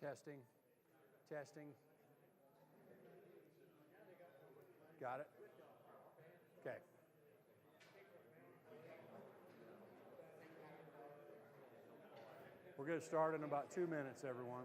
Testing, testing. Got it? Okay. We're going to start in about 2 minutes, everyone.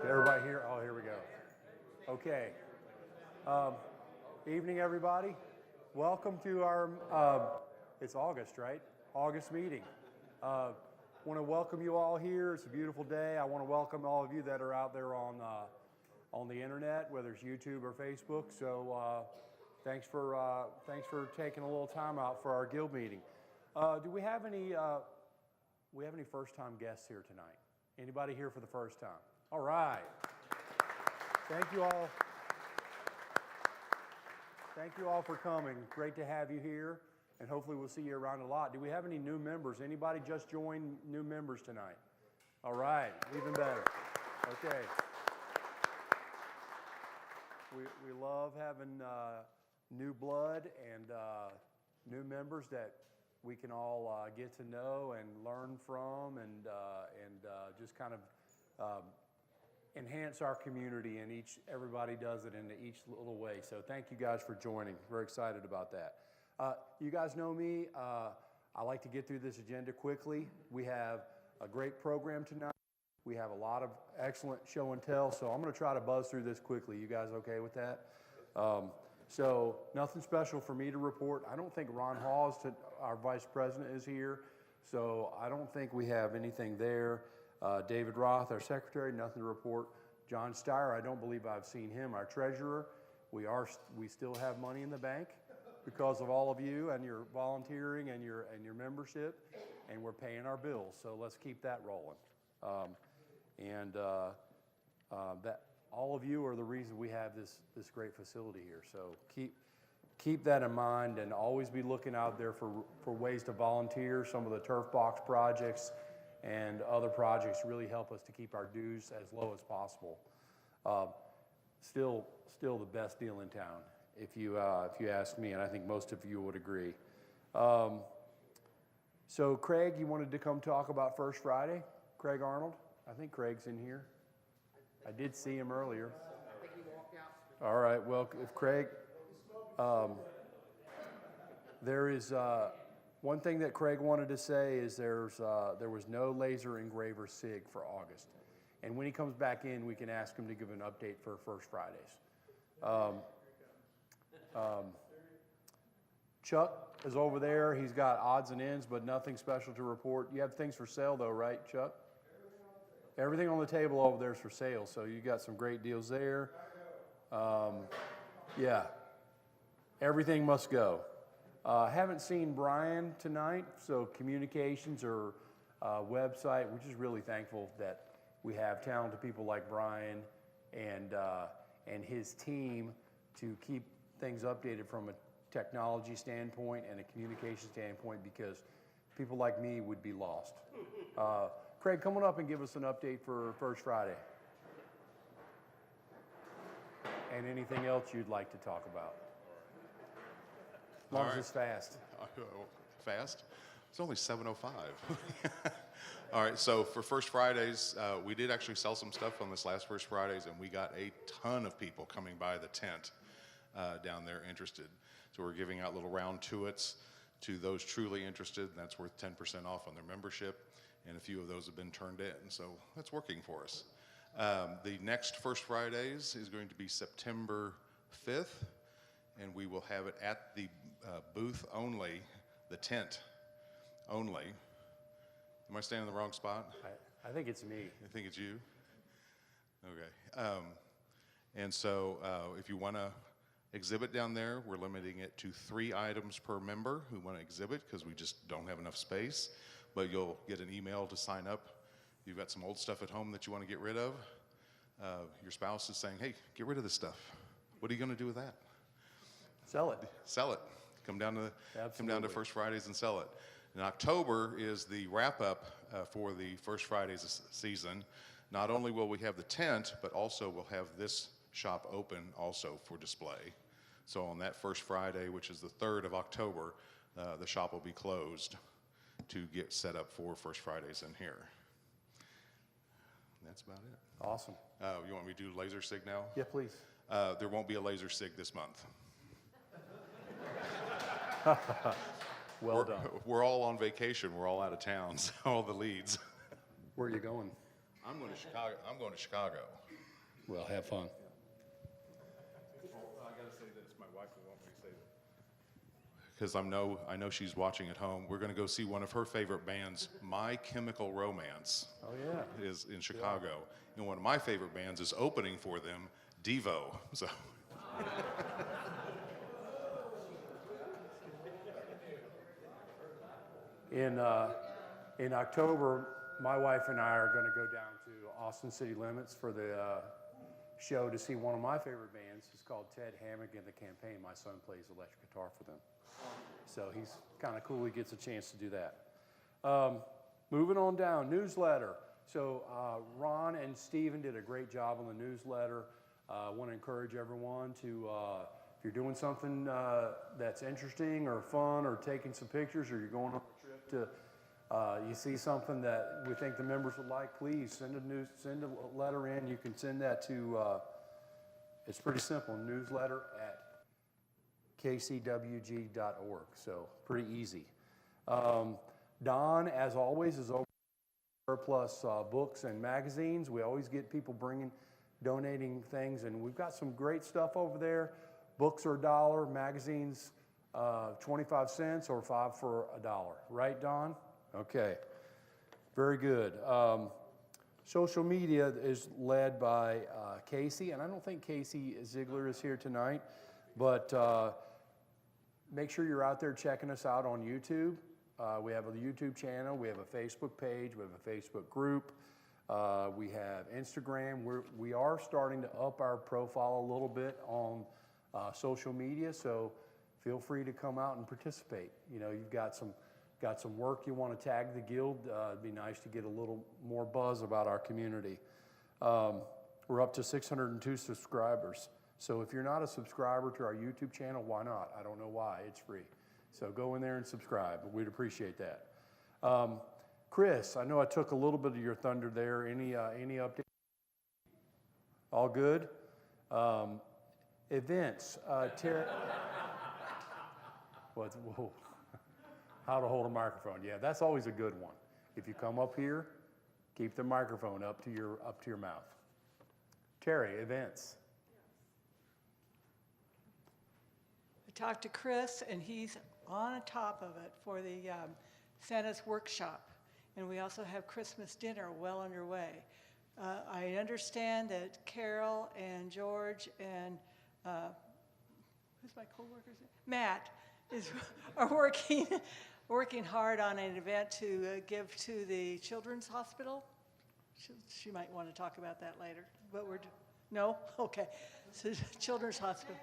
Everybody here? Oh, here we go. Okay. Evening, everybody. Welcome to our, it's August, right? August meeting. Want to welcome you all here. It's a beautiful day. I want to welcome all of you that are out there on the internet, whether it's YouTube or Facebook. So thanks for taking a little time out for our guild meeting. Do we have any first-time guests here tonight? Anybody here for the first time? All right. Thank you all. Thank you all for coming. Great to have you here, and hopefully we'll see you around a lot. Do we have any new members? Anybody just joined new members tonight? All right, even better. Okay. We love having new blood and new members that we can all get to know and learn from, and just kind of enhance our community, and everybody does it in each little way. So thank you guys for joining. Very excited about that. You guys know me. I like to get through this agenda quickly. We have a great program tonight. We have a lot of excellent show and tell, so I'm going to try to buzz through this quickly. You guys okay with that? So nothing special for me to report. I don't think Ron Hawes, our vice president, is here, so I don't think we have anything there. David Roth, our secretary, nothing to report. John Steyer, I don't believe I've seen him, our treasurer. We still have money in the bank because of all of you and your volunteering and your membership, and we're paying our bills. So let's keep that rolling. That all of you are the reason we have this great facility here. So keep that in mind, and always be looking out there for ways to volunteer. Some of the turf box projects and other projects really help us to keep our dues as low as possible. Still the best deal in town, if you ask me, and I think most of you would agree. So Craig, you wanted to come talk about First Friday? Craig Arnold? I think Craig's in here. I did see him earlier. I think he walked out. All right, well, if Craig, there is, one thing that Craig wanted to say is there was no laser engraver SIG for August. And when he comes back in, we can ask him to give an update for First Fridays. Chuck is over there. He's got odds and ends, but nothing special to report. You have things for sale though, right, Chuck? Everything on the table over there is for sale, so you got some great deals there. Yeah, everything must go. Haven't seen Brian tonight, so communications or website. We're just really thankful that we have talented people like Brian and his team to keep things updated from a technology standpoint and a communication standpoint, because people like me would be lost. Craig, come on up and give us an update for First Friday. And anything else you'd like to talk about. As long as it's fast. Fast? It's only 7:05. All right, so for First Fridays, we did actually sell some stuff on this last First Fridays, and we got a ton of people coming by the tent down there interested. So we're giving out little round tuits to those truly interested, and that's worth 10% off on their membership, and a few of those have been turned in, so that's working for us. The next First Fridays is going to be September 5th, and we will have it at the booth only, the tent only. Am I standing in the wrong spot? I think it's me. I think it's you? Okay. And so if you want to exhibit down there, we're limiting it to 3 items per member who want to exhibit, because we just don't have enough space. But you'll get an email to sign up. You've got some old stuff at home that you want to get rid of. Your spouse is saying, hey, get rid of this stuff. What are you going to do with that? Sell it. Sell it. Come down to First Fridays and sell it. In October is the wrap-up for the First Fridays season. Not only will we have the tent, but also we'll have this shop open also for display. So on that First Friday, which is the 3rd of October, the shop will be closed to get set up for First Fridays in here. That's about it. Awesome. You want me to do laser sig now? Yeah, please. There won't be a laser sig this month. Well done. We're all on vacation. We're all out of town, so all the leads. Where are you going? I'm going to Chicago. I'm going to Chicago. Well, have fun. I got to say this. My wife will want me to say that. Because I know she's watching at home. We're going to go see one of her favorite bands, My Chemical Romance. Oh, yeah. Is in Chicago. And one of my favorite bands is opening for them, Devo. So. In October, my wife and I are going to go down to Austin City Limits for the show to see one of my favorite bands. It's called Ted Hammock and the Campaign. My son plays electric guitar for them. So he's kind of cool he gets a chance to do that. Moving on down, newsletter. So Ron and Stephen did a great job on the newsletter. I want to encourage everyone to, if you're doing something that's interesting or fun, or taking some pictures, or you're going on a trip to, you see something that we think the members would like, please send a letter in. You can send that to, it's pretty simple, newsletter@kcwg.org. So pretty easy. Don, as always, is over Surplus books and magazines. We always get people donating things, and we've got some great stuff over there. Books are $1, magazines 25 cents, or 5 for $1. Right, Don? Okay, very good. Social media is led by Casey, and I don't think Casey Ziegler is here tonight, but make sure you're out there checking us out on YouTube. We have a YouTube channel, we have a Facebook page, we have a Facebook group, we have Instagram. We are starting to up our profile a little bit on social media, so feel free to come out and participate. You know, you've got some work you want to tag the guild. It'd be nice to get a little more buzz about our community. We're up to 602 subscribers. So if you're not a subscriber to our YouTube channel, why not? I don't know why, it's free. So go in there and subscribe, we'd appreciate that. Chris, I know I took a little bit of your thunder there. Any update? All good? Events, whoa. How to hold a microphone. Yeah, that's always a good one. If you come up here, Keep the microphone up to your mouth. Terry, events. I talked to Chris, and he's on top of it for the Santa's workshop. And we also have Christmas dinner well underway. I understand that Carole and George and who's my co-worker's name? Matt are working hard on an event to give to the Children's Hospital. She might want to talk about that later. But no? Okay. So Children's Hospital.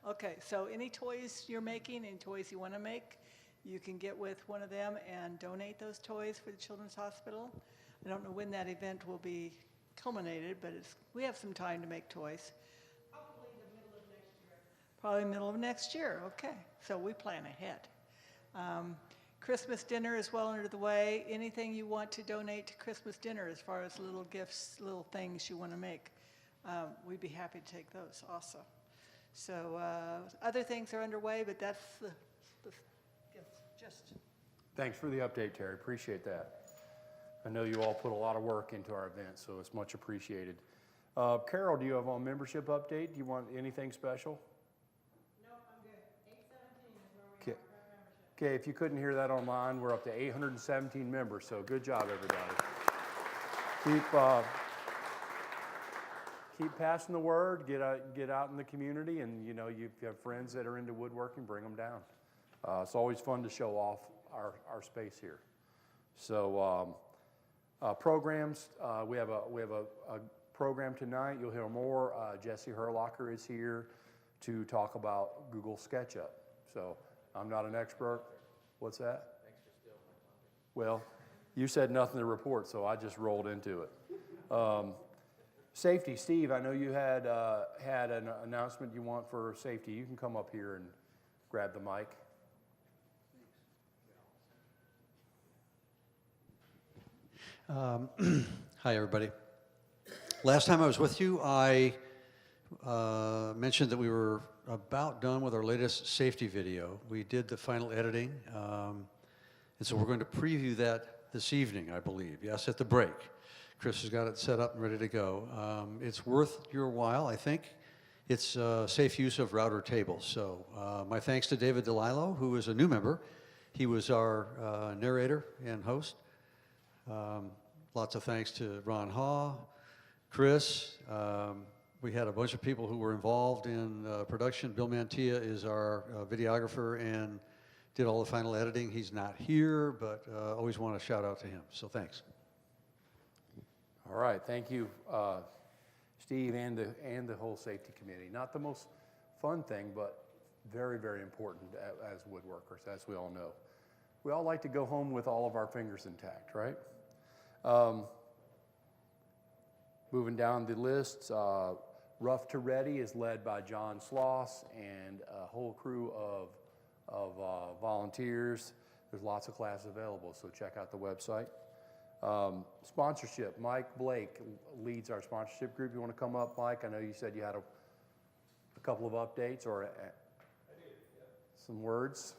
Okay, so any toys you're making, any toys you want to make, you can get with one of them and donate those toys for the Children's Hospital. I don't know when that event will be culminated, but we have some time to make toys. Probably the middle of next year. Probably middle of next year, okay. So we plan ahead. Christmas dinner is well under the way. Anything you want to donate to Christmas dinner as far as little gifts, little things you want to make, we'd be happy to take those also. So other things are underway, but that's just. Thanks for the update, Terry. Appreciate that. I know you all put a lot of work into our event, so it's much appreciated. Carole, do you have a membership update? Do you want anything special? No, I'm good. 817 is where we are for membership. Okay, if you couldn't hear that online, we're up to 817 members, so good job, everybody. Keep passing the word, get out in the community, and you know, if you have friends that are into woodworking, bring them down. It's always fun to show off our space here. So programs, we have a program tonight. You'll hear more. Jesse Herlocker is here to talk about Google SketchUp. So I'm not an expert. What's that? Thanks for stealing my topic. Well, you said nothing to report, so I just rolled into it. Safety, Steve, I know you had an announcement you want for safety. You can come up here and grab the mic. Hi, everybody. Last time I was with you, I mentioned that we were about done with our latest safety video. We did the final editing, and so we're going to preview that this evening, I believe. Yes, at the break. Chris has got it set up and ready to go. It's worth your while, I think. It's safe use of router tables. So my thanks to David DeLillo, who is a new member. He was our narrator and host. Lots of thanks to Ron Haw, Chris. We had a bunch of people who were involved in production. Bill Mantilla is our videographer and did all the final editing. He's not here, but always want to shout out to him. So thanks. All right, thank you, Steve, and the whole safety committee. Not the most fun thing, but very, very important as woodworkers, as we all know. We all like to go home with all of our fingers intact, right? Moving down the list, Rough to Ready is led by John Sloss and a whole crew of volunteers. There's lots of classes available, so check out the website. Sponsorship, Mike Blake leads our sponsorship group. You want to come up, Mike? I know you said you had a couple of updates or some words.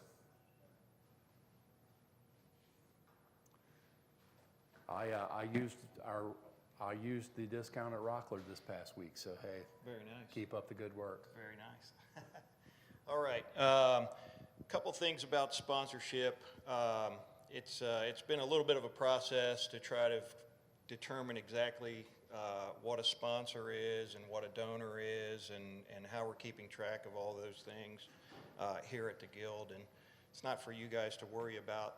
I used the discount at Rockler this past week, so hey, very nice. Keep up the good work. Very nice. All right, a couple things about sponsorship. It's been a little bit of a process to try to determine exactly what a sponsor is and what a donor is and how we're keeping track of all those things here at the Guild. And it's not for you guys to worry about.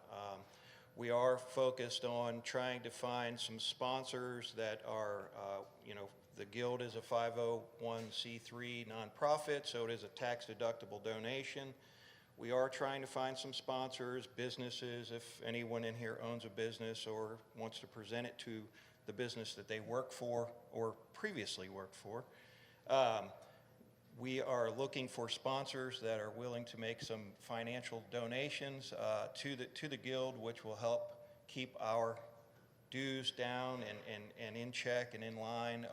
We are focused on trying to find some sponsors that are, the Guild is a 501c3 nonprofit, so it is a tax-deductible donation. We are trying to find some sponsors, businesses, if anyone in here owns a business or wants to present it to the business that they work for or previously worked for. We are looking for sponsors that are willing to make some financial donations to the Guild, which will help keep our dues down and in check and in line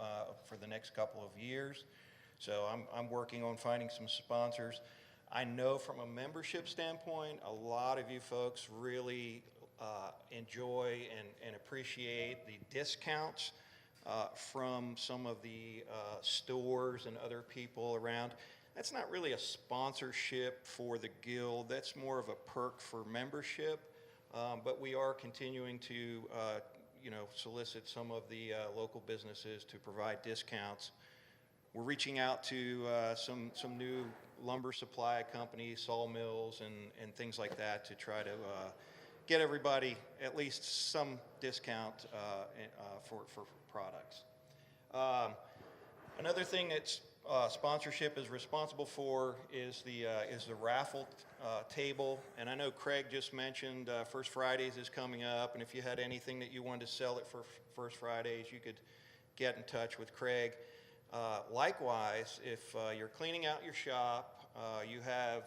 for the next couple of years. So I'm working on finding some sponsors. I know from a membership standpoint, a lot of you folks really enjoy and appreciate the discounts from some of the stores and other people around. That's not really a sponsorship for the guild. That's more of a perk for membership. But we are continuing to, solicit some of the local businesses to provide discounts. We're reaching out to some new lumber supply companies, sawmills, and things like that to try to get everybody at least some discount for products. Another thing that's sponsorship is responsible for is the raffle table. And I know Craig just mentioned First Fridays is coming up, and if you had anything that you wanted to sell it for First Fridays, you could get in touch with Craig. Likewise, if you're cleaning out your shop, you have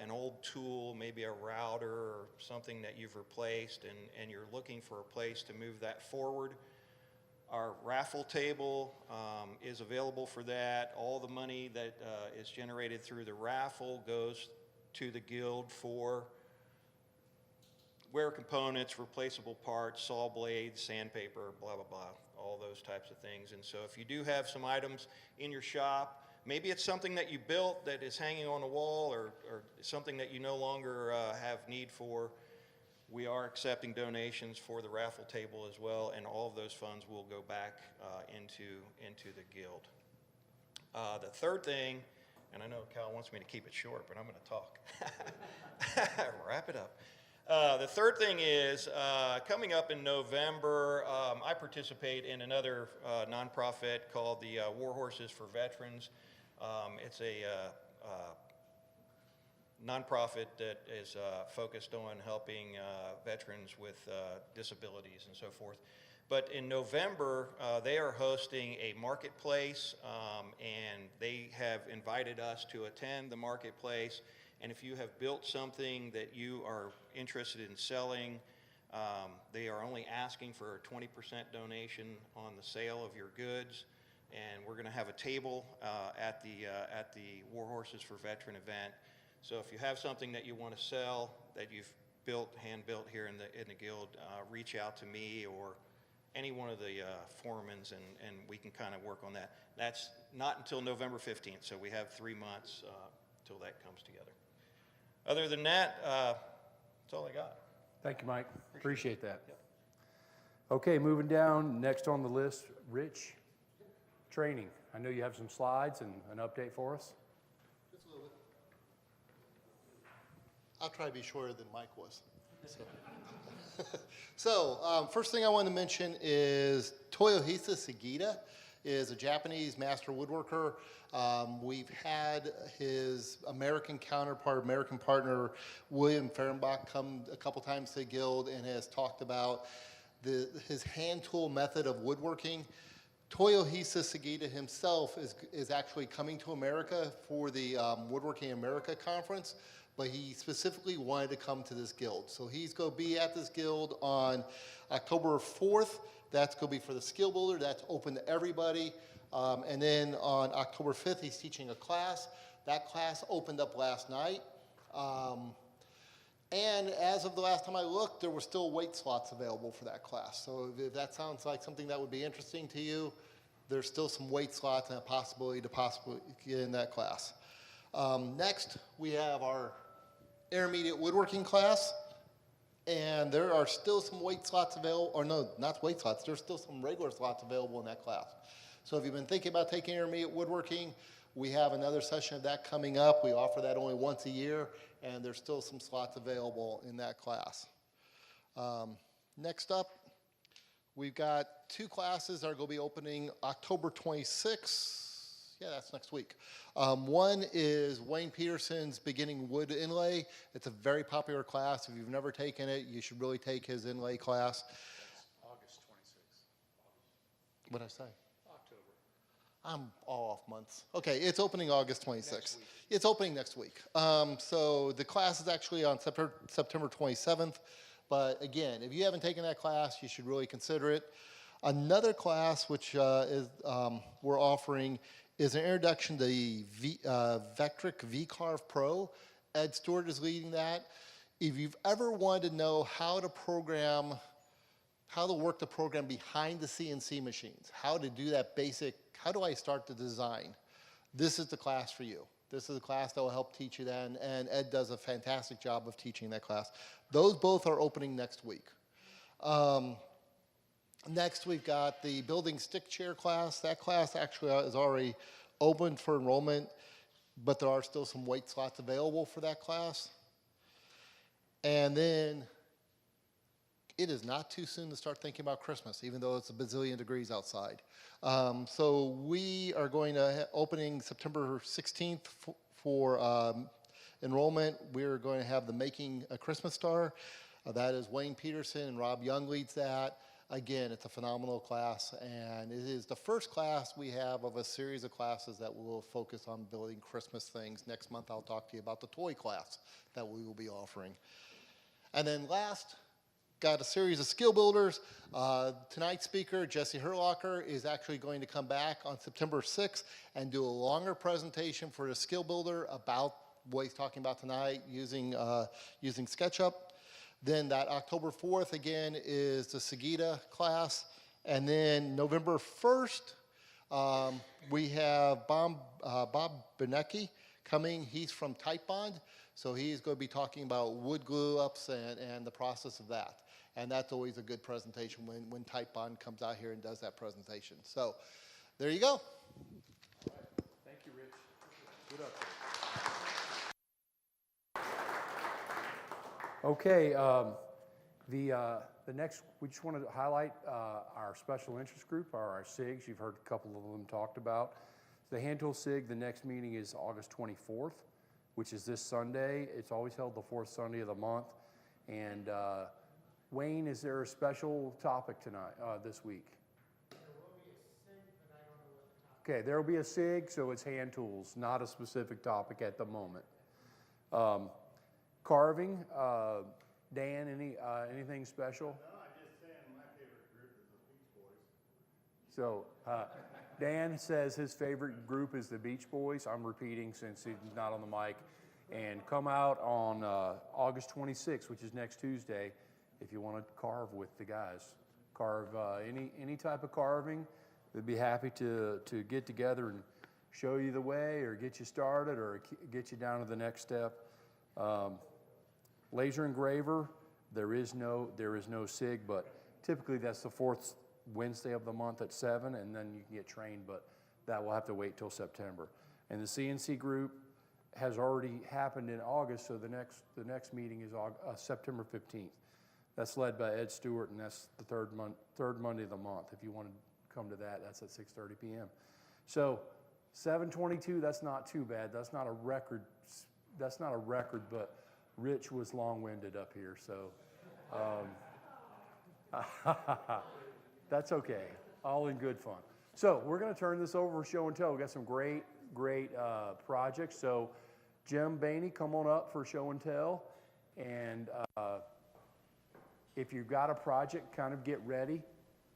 an old tool, maybe a router or something that you've replaced, and you're looking for a place to move that forward, our raffle table is available for that. All the money that is generated through the raffle goes to the guild for wear components, replaceable parts, saw blades, sandpaper, blah, blah, blah, all those types of things. And so if you do have some items in your shop, maybe it's something that you built that is hanging on a wall or something that you no longer have need for, we are accepting donations for the raffle table as well, and all of those funds will go back into the guild. The third thing, and I know Cal wants me to keep it short, but I'm going to talk. Wrap it up. The third thing is, coming up in November, I participate in another nonprofit called the War Horses for Veterans. It's a nonprofit that is focused on helping veterans with disabilities and so forth. But in November, they are hosting a marketplace, and they have invited us to attend the marketplace. And if you have built something that you are interested in selling, they are only asking for a 20% donation on the sale of your goods. And we're going to have a table at the War Horses for Veteran event. So if you have something that you want to sell that you've built, hand-built here in the guild, reach out to me or any one of the foremans, and we can kind of work on that. That's not until November 15th, so we have 3 months till that comes together. Other than that, that's all I got. Thank you, Mike. Appreciate that. Yep. Okay, moving down, next on the list, Rich, training. I know you have some slides and an update for us. Just a little bit. I'll try to be shorter than Mike was. So first thing I want to mention is Toyohisa Sugita is a Japanese master woodworker. We've had his American counterpart, American partner, William Fehrenbach, come a couple times to the guild and has talked about his hand tool method of woodworking. Toyohisa Sugita himself is actually coming to America for the Woodworking America conference, but he specifically wanted to come to this guild. So he's going to be at this guild on October 4th. That's going to be for the skill builder. That's open to everybody. And then on October 5th, he's teaching a class. That class opened up last night. And as of the last time I looked, there were still weight slots available for that class. So if that sounds like something that would be interesting to you, there's still some weight slots and a possibility to possibly get in that class. Next, we have our intermediate woodworking class. And there are still some weight slots available, or no, not weight slots, there's still some regular slots available in that class. So if you've been thinking about taking intermediate woodworking, we have another session of that coming up. We offer that only once a year, and there's still some slots available in that class. Next up, we've got 2 classes that are going to be opening October 26th. Yeah, that's next week. One is Wayne Peterson's Beginning Wood Inlay. It's a very popular class. If you've never taken it, you should really take his inlay class. August 26th. What did I say? October. I'm all off months. Okay, it's opening August 26th. It's opening next week. So the class is actually on September 27th. But again, if you haven't taken that class, you should really consider it. Another class which we're offering is an introduction to the Vectric V-Carve Pro. Ed Stewart is leading that. If you've ever wanted to know how to program, how to work the program behind the CNC machines, how to do that basic, how do I start the design, this is the class for you. This is a class that will help teach you that, and Ed does a fantastic job of teaching that class. Those both are opening next week. Next, we've got the building stick chair class. That class actually is already open for enrollment, but there are still some wait slots available for that class. And then it is not too soon to start thinking about Christmas, even though it's a bazillion degrees outside. So we are going to opening September 16th for enrollment. We're going to have the Making a Christmas Star. That is Wayne Peterson and Rob Young leads that. Again, it's a phenomenal class, and it is the first class we have of a series of classes that will focus on building Christmas things. Next month, I'll talk to you about the toy class that we will be offering. And then last, got a series of skill builders. Tonight's speaker, Jesse Herlocker, is actually going to come back on September 6th and do a longer presentation for the skill builder about what he's talking about tonight using SketchUp. Then that October 4th, again, is the Sugita class. And then November 1st, we have Bob Behnke coming. He's from Titebond. So he's going to be talking about wood glue ups and the process of that. And that's always a good presentation when Titebond comes out here and does that presentation. So there you go. All right. Thank you, Rich. Good up there. Okay, the next, we just wanted to highlight our special interest group, or our SIGs. You've heard a couple of them talked about. The hand tool SIG, the next meeting is August 24th, which is this Sunday. It's always held the fourth Sunday of the month. And Wayne, is there a special topic tonight, this week? There will be a SIG, but I don't know what the topic. Okay, there will be a SIG, so it's hand tools, not a specific topic at the moment. Carving, Dan, anything special? No, I'm just saying my favorite group is the Beach Boys. So Dan says his favorite group is the Beach Boys. I'm repeating since he's not on the mic. And come out on August 26th, which is next Tuesday, if you want to carve with the guys. Carve any type of carving. They'd be happy to get together and show you the way, or get you started, or get you down to the next step. Laser engraver, there is no SIG, but typically that's the fourth Wednesday of the month at 7, and then you can get trained, but that will have to wait till September. And the CNC group has already happened in August, so the next meeting is September 15th. That's led by Ed Stewart, and that's the third Monday of the month. If you want to come to that, that's at 6:30 p.m. So 7:22, that's not too bad. That's not a record, but Rich was long-winded up here, so that's okay. All in good fun. So we're going to turn this over for show and tell. We've got some great projects. So Jim Bany, come on up for show and tell. And if you've got a project, kind of get ready.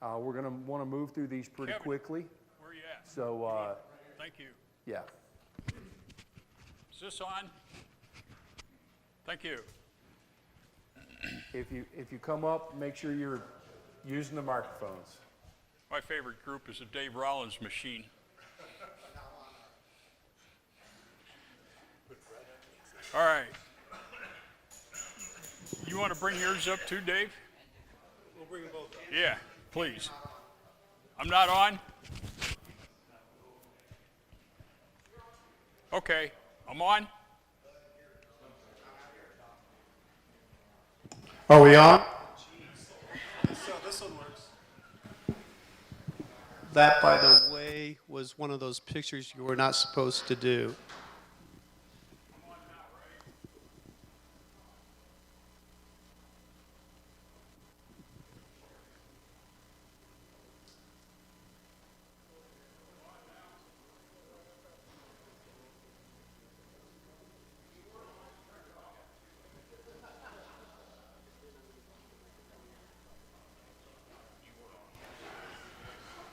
We're going to want to move through these pretty quickly. Where are you at? So Thank you. yeah. Is this on? Thank you. If you come up, make sure you're using the microphones. My favorite group is the Dave Rollins machine. All right. You want to bring yours up too, Dave? We'll bring them both up. Yeah, please. I'm not on? Okay, I'm on? Are we on? So this one works. That, by the way, was one of those pictures you were not supposed to do.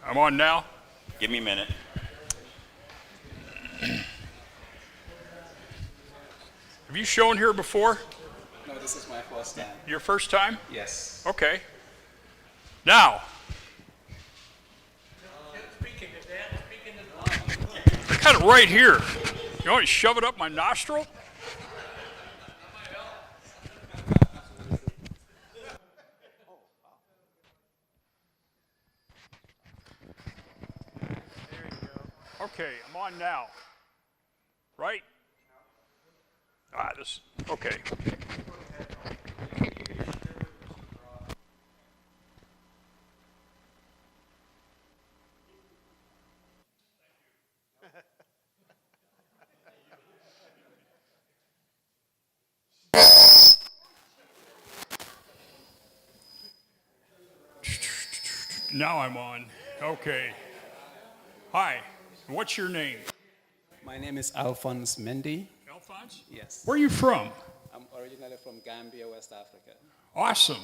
I'm on now? Give me a minute. Have you shown here before? No, No, this is my first time. Your first time? Yes. Okay. Now. I got it right here. You want to shove it up my nostril? Okay, I'm on now. Right? Okay. Now I'm on. Okay. Hi, what's your name? My name is Alphonse Mendy. Alphonse? Yes. Where are you from? I'm originally from Gambia, West Africa. Awesome.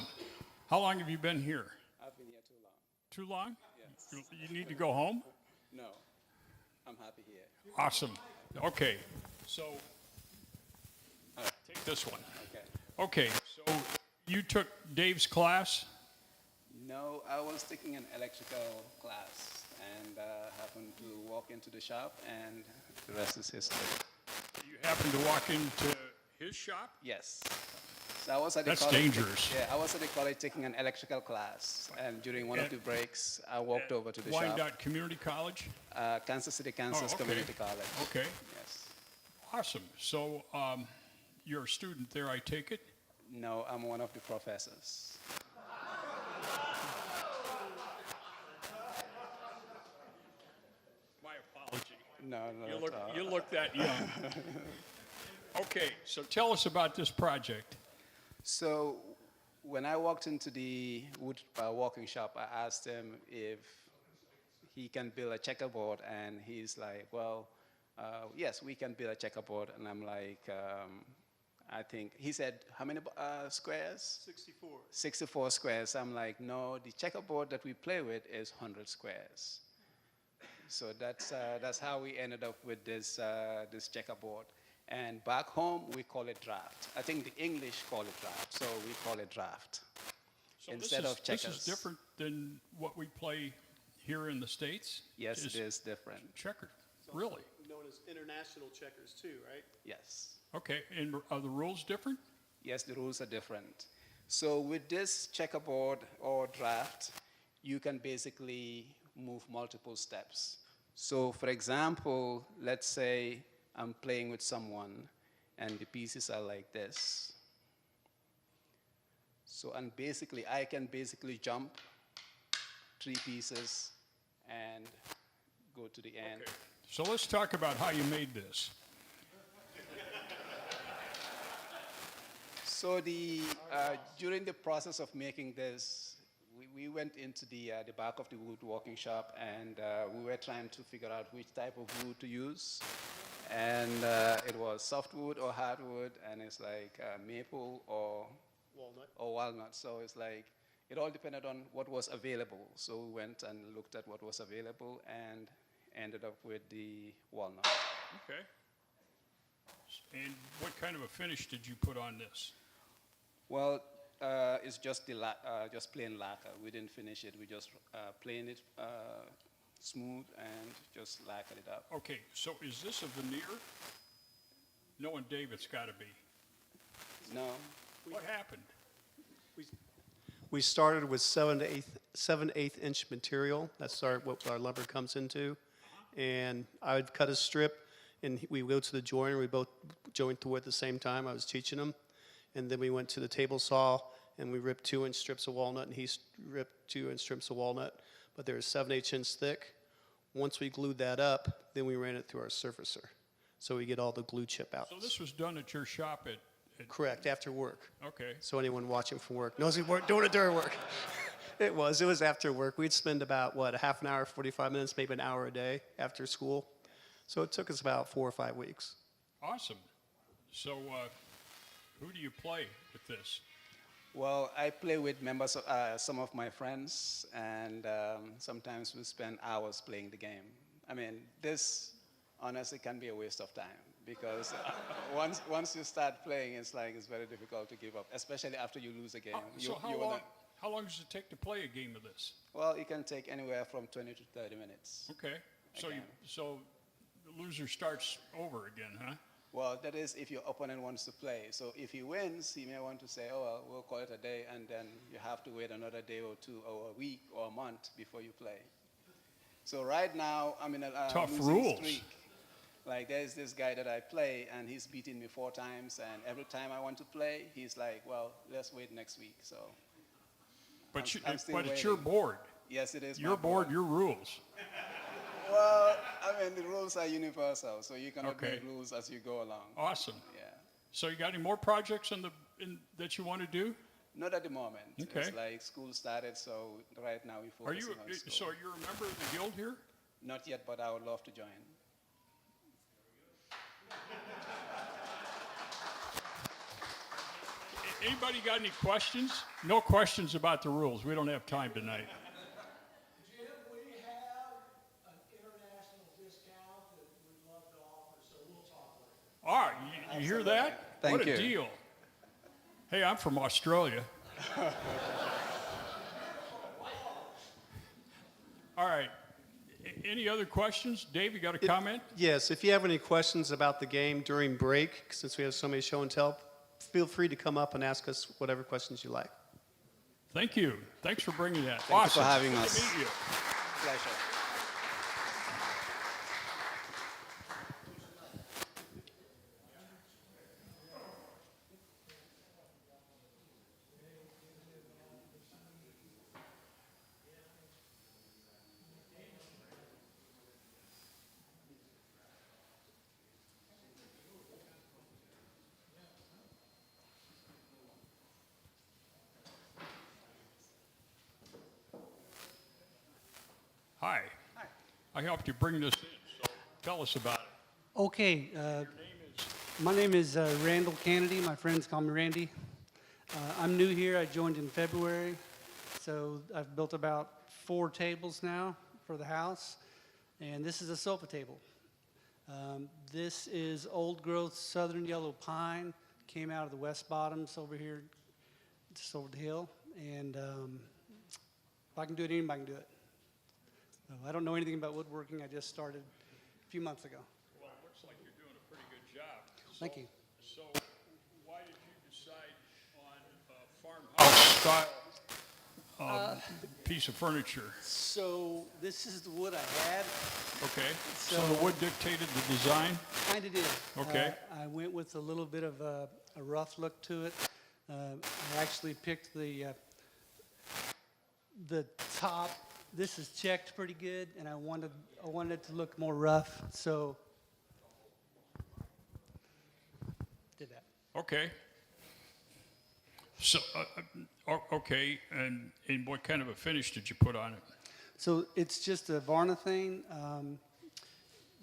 How long have you been here? I've been here too long. Too long? Yes. You need to go home? No, I'm happy here. Awesome. Okay. So, take this one. Okay. Okay, so you took Dave's class? No, I was taking an electrical class and happened to walk into the shop, and the rest is history. You happened to walk into his shop? Yes. So I was at the That's college. dangerous. Yeah, I was at the college taking an electrical class, and during one of the breaks, I walked over to the shop. Wyandotte Community College? Kansas City, Kansas okay. Community College. Okay. Yes. Awesome. So you're a student there, I take it? No, I'm one of the professors. My apology. No, no. You look that young. Okay, so tell us about this project. So when I walked into the woodworking shop, I asked him if he can build a checkerboard, and he's like, well, yes, we can build a checkerboard. And I'm like, I think, he said, how many squares? 64. 64 squares. I'm like, no, the checkerboard that we play with is 100 squares. So that's how we ended up with this checkerboard. And back home, we call it draft. I think the English call it draft, so we call it draft So instead of checkers. This is different than what we play here in the States? Yes, it is different. Checker, really? Known as international checkers too, right? Yes. Okay, and are the rules different? Yes, the rules are different. So with this checkerboard or draft, you can basically move multiple steps. So for example, let's say I'm playing with someone and the pieces are like this. So, and basically, I can basically jump 3 pieces and go to the end. Okay. So let's talk about how you made this. So during the process of making this, we went into the back of the woodworking shop, and we were trying to figure out which type of wood to use. And it was softwood or hardwood, and it's like maple or walnut. So it's like, it all depended on what was available. So we went and looked at what was available and ended up with the walnut. Okay. And what kind of a finish did you put on this? Well, it's just just plain lacquer. We didn't finish it. We just plain it smooth and just lacquered it up. Okay, so is this a veneer? Knowing Dave, it's got to be. No. What happened? We started with 7/8 inch material. That's what our lumber comes into. And I would cut a strip, and we go to the joiner. We both joined the wood at the same time. I was teaching him. And then we went to the table saw, and we ripped 2-inch strips of walnut, and he ripped 2-inch strips of walnut. But they were 7/8 inch thick. Once we glued that up, then we ran it through our surfacer. So we get all the glue chip out. So this was done at your shop at Correct, after work. Okay. So anyone watching from work knows we weren't doing it during work. It was after work. We'd spend about, a half an hour, 45 minutes, maybe an hour a day after school. So it took us about 4 or 5 weeks. Awesome. So who do you play with this? Well, I play with members of some of my friends, and sometimes we spend hours playing the game. I mean, this honestly, it can be a waste of time because once you start playing, it's very difficult to give up, especially after you lose a game. So how long does it take to play a game of this? Well, it can take anywhere from 20 to 30 minutes. Okay, so Okay. so the loser starts over again, huh? Well, that is if your opponent wants to play. So if he wins, he may want to say, oh, well, we'll call it a day, and then you have to wait another day or two or a week or a month before you play. So right now, I'm in a Tough losing rules. streak. Like, there's this guy that I play, and he's beaten me 4 times, and every time I want to play, he's like, well, let's wait next week. So But I'm still but it's your waiting. board. Yes, it is Your my board, your rules. Well, I mean, the rules are universal, so you cannot Okay. make rules as you go along. Awesome. Yeah. So you got any more projects that you want to do? Not at the moment. Okay. It's like school started, so right now we're Are you focusing on school. so you're a member of the guild here? Not yet, but I would love to join. Anybody got any questions? No questions about the rules. We don't have time tonight. Jim, we have an international discount that we'd love to offer, so we'll talk later. All right, you hear that? Thank what a you. deal. Hey, I'm from Australia. All right. Any other questions? Dave, you got a comment? Yes, if you have any questions about the game during break, since we have so many show and tell, feel free to come up and ask us whatever questions you like. Thank you. Thanks for bringing that. Thank you for Awesome. having Good us. to meet you. Pleasure. Hi. I helped you bring this in, so tell us about it. Okay, my name is Randall Kennedy. My friends call me Randy. I'm new here. I joined in February, so I've built about 4 tables now for the house, and this is a sofa table. This is old growth southern yellow pine. Came out of the West Bottoms over here, just over the hill, and if I can do it, anybody can do it. I don't know anything about woodworking. I just started a few months ago. Well, it looks like you're doing a pretty good job. Thank you. So why did you decide on a farmhouse style piece of furniture? So this is the wood I had. Okay. So So- the wood dictated the design? Kind of did. Okay. I went with a little bit of a rough look to it. I actually picked the top. This is checked pretty good, and I wanted it to look more rough, so did that. Okay. So, okay, and what kind of a finish did you put on it? So it's just a Varnithane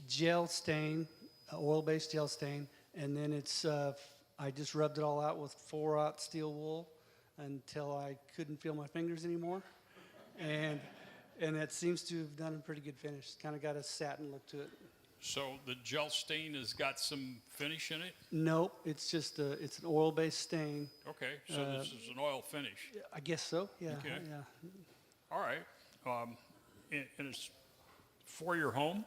gel stain, oil-based gel stain, and then it's I just rubbed it all out with 4/0 steel wool until I couldn't feel my fingers anymore, and that seems to have done a pretty good finish. It's kind of got a satin look to it. So the gel stain has got some finish in it? Nope, it's just it's an oil-based stain. Okay, so this is an oil finish. I guess so. Yeah. Okay. Yeah. All right. And it's for your home?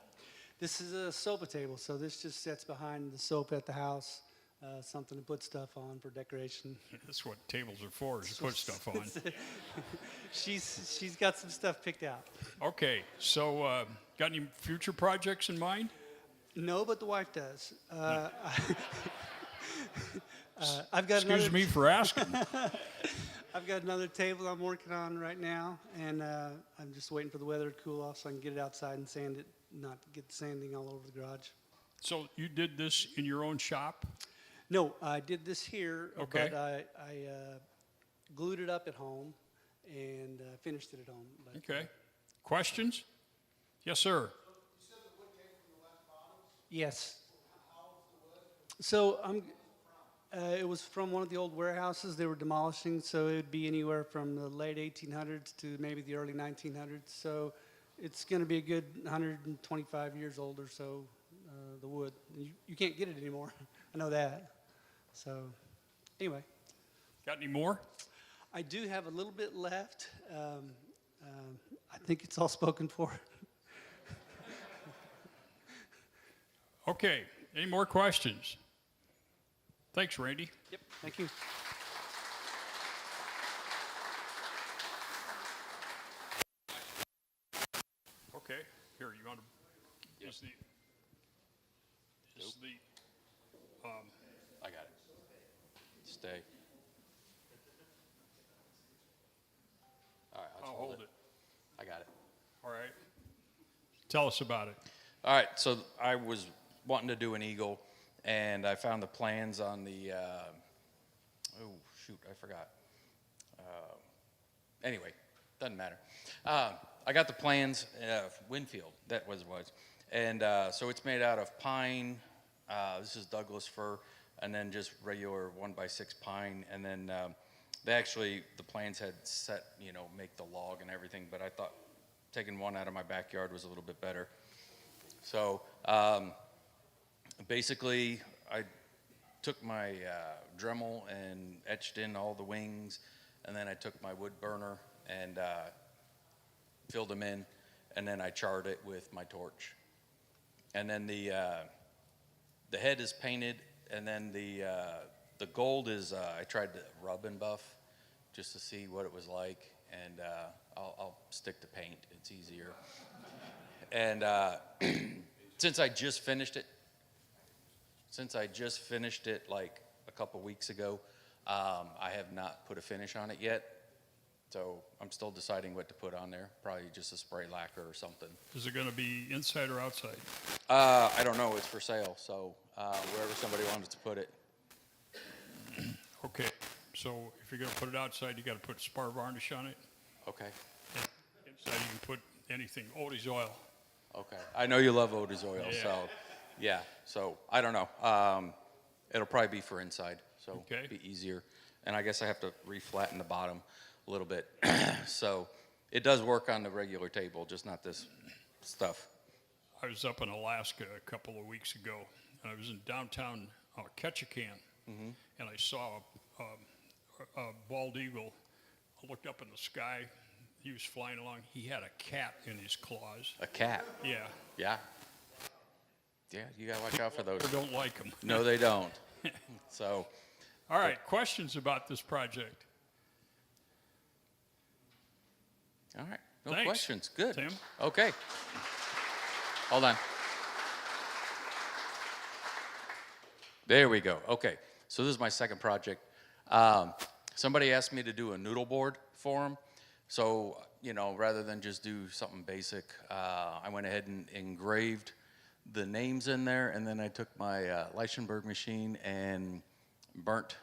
This is a sofa table, so this just sits behind the sofa at the house. Something to put stuff on for decoration. That's what tables are for, is to put stuff on. She's got some stuff picked out. Okay, so got any future projects in mind? No, but the wife does. I've got Excuse me for asking. I've got another table I'm working on right now, and I'm just waiting for the weather to cool off so I can get it outside and sand it, not get sanding all over the garage. So you did this in your own shop? No, I did this here, Okay. but I glued it up at home and finished it at home. But, Okay. Questions? Yes, sir. Yes. So it was from one of the old warehouses they were demolishing, so it would be anywhere from the late 1800s to maybe the early 1900s. So it's going to be a good 125 years old or so. the wood. You can't get it anymore. I know that. So, anyway. Got any more? I do have a little bit left. I think it's all spoken for. Okay, any more questions? Thanks, Randy. Yep, thank you. Okay, here, you want to, is the, I got it. Stay. All right, I'll hold it. I got it. All right. Tell us about it. All right, so I was wanting to do an eagle, and I found the plans on the, oh, shoot, I forgot. Anyway, doesn't matter. I got the plans, Winfield, that was. And so it's made out of pine, this is Douglas fir, and then just regular 1x6 pine, and then the plans had set, make the log and everything, but I thought taking one out of my backyard was a little bit better. So basically, I took my Dremel and etched in all the wings, and then I took my wood burner and filled them in, and then I charred it with my torch. And then the head is painted, and then the gold is I tried to rub and buff just to see what it was like, and I'll stick to paint. It's easier. And since I just finished it like a couple weeks ago, I have not put a finish on it yet. So I'm still deciding what to put on there. Probably just a spray lacquer or something. Is it going to be inside or outside? I don't know. It's for sale. So wherever somebody wants to put it. Okay, so if you're going to put it outside, you got to put spar varnish on it. Okay. And inside, you can put anything. Odie's oil. Okay. I know you love Odie's oil, Yeah. so yeah. So I don't know. It'll probably be for inside, so Okay. it'll be easier. And I guess I have to reflatten the bottom a little bit. So it does work on the regular table, just not this stuff. I was up in Alaska a couple of weeks ago, and I was in downtown Ketchikan, and I saw a bald eagle. I looked up in the sky. He was flying along. He had a cat in his claws. A cat. Yeah. Yeah. Yeah, you gotta watch out for those. I don't like them. No, they don't. So. All right, questions about this project? All right, no Thanks, questions. Good. Tim. Okay. Hold on. There we go. Okay, so this is my second project. Somebody asked me to do a noodle board for them. So, rather than just do something basic, I went ahead and engraved the names in there, and then I took my Leichenberg machine and burnt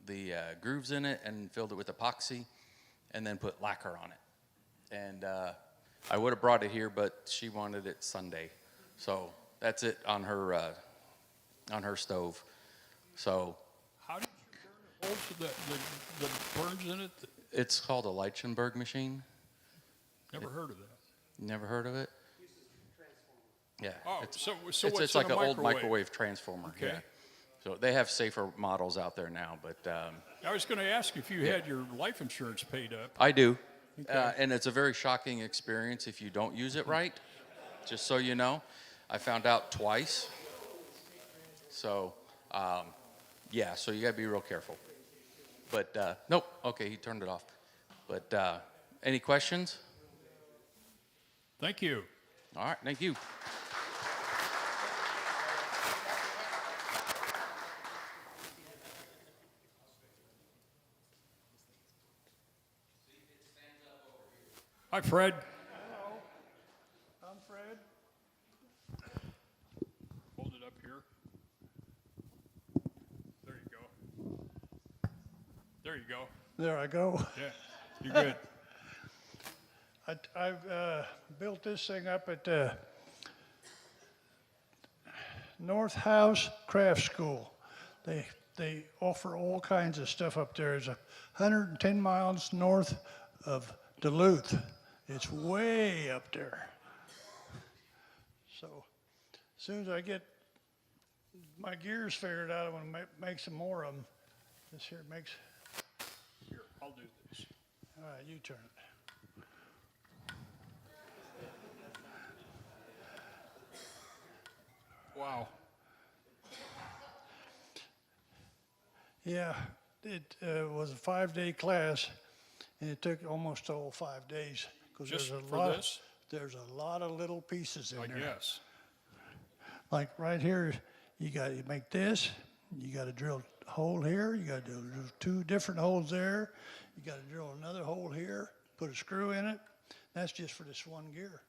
the grooves in it and filled it with epoxy, and then put lacquer on it. And I would have brought it here, but she wanted it Sunday. So that's it on her stove. So. How did you burn it? Oh, so the burns in it? It's called a Leichenberg machine. Never heard of that. Never heard of it? Yeah. Oh, it's what's it's in like a an old microwave transformer. Okay. Yeah. So they have safer models out there now, but I was going to ask if you had your life insurance paid up. I do. Okay. And it's a very shocking experience if you don't use it right, just so you know. I found out twice. So, yeah, so you got to be real careful. But, nope, okay, he turned it off. But any questions? Thank you. All right, thank you. Hi, Fred. Hello, I'm Fred. Hold it up here. There you go. There you go. There I go. Yeah, you're good. I've built this thing up at North House Craft School. They offer all kinds of stuff up there. It's 110 miles north of Duluth. It's way up there. So as soon as I get My gears figured out, I'm gonna make some more of them. This here makes, Here, I'll do this. all right, you turn it. Wow. Yeah, it was a 5-day class, and it took almost all 5 days. 'Cause Just there's a for lot, this? there's a lot of little pieces in I there. guess. Like right here, you make this, you gotta drill a hole here, you gotta drill 2 different holes there, you gotta drill another hole here, put a screw in it. That's just for this one gear.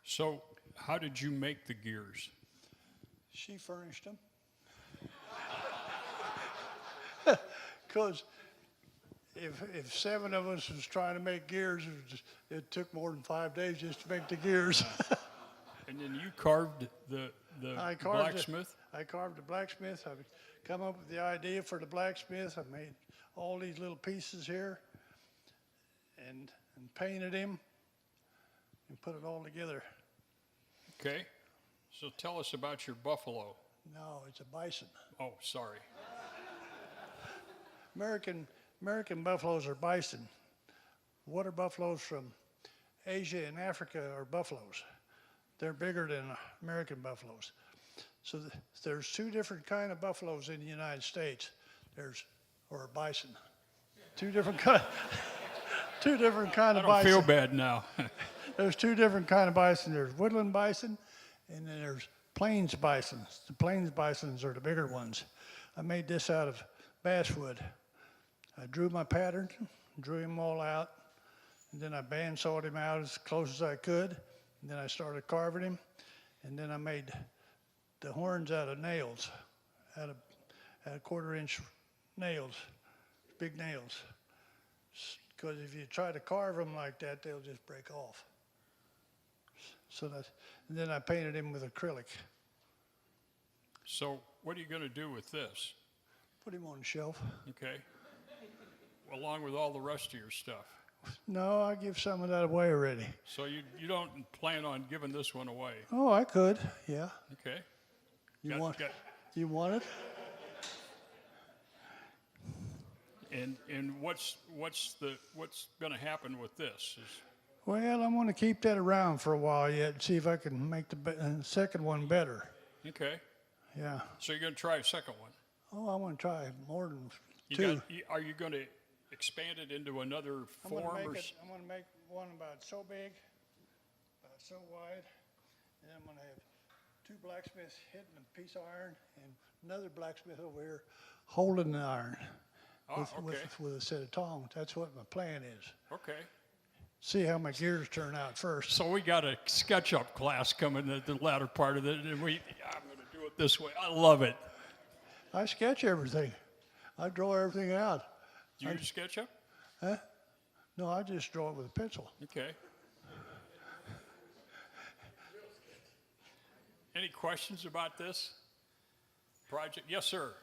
So how did you make the gears? She furnished them. Because if 7 of us was trying to make gears, it took more than 5 days just to make the gears. And then you carved the blacksmith? I carved the blacksmith. I come up with the idea for the blacksmith. I made all these little pieces here and painted him and put it all together. Okay. So tell us about your buffalo. No, it's a bison. Oh, sorry. American buffaloes are bison. Water buffaloes from Asia and Africa are buffaloes. They're bigger than American buffaloes. So there's 2 different kind of buffaloes in the United States. Or bison. 2 different kind. 2 different kind of bison. I don't feel bad now. There's 2 different kind of bison. There's woodland bison, and then there's plains bisons. The plains bisons are the bigger ones. I made this out of basswood. I drew my pattern, drew him all out, and then I bandsawed him out as close as I could, and then I started carving him, and then I made the horns out of nails, out of 1/4-inch nails, big nails. Because if you try to carve them like that, they'll just break off. And then I painted him with acrylic. So what are you going to do with this? Put him on the shelf. Okay. Along with all the rest of your stuff. No, I give some of that away already. So you don't plan on giving this one away? Oh, I could, yeah. Okay. You want it? And what's going to happen with this? Well, I'm going to keep that around for a while yet and see if I can make the second one better. Okay. Yeah. So you're going to try a second one? Oh, I want to try more than 2. Are you going to expand it into another form? I'm going to make one about so big, about so wide, and then I'm going to have 2 blacksmiths hitting a piece of iron and another blacksmith over here holding the iron with a set of tongs. That's what my plan is. Okay. See how my gears turn out first. So we got a SketchUp class coming at the latter part of it, and I'm going to do it this way. I love it. I sketch everything. I draw everything out. Do you use SketchUp? Huh? No, I just draw it with a pencil. Okay. Any questions about this project? Yes, sir.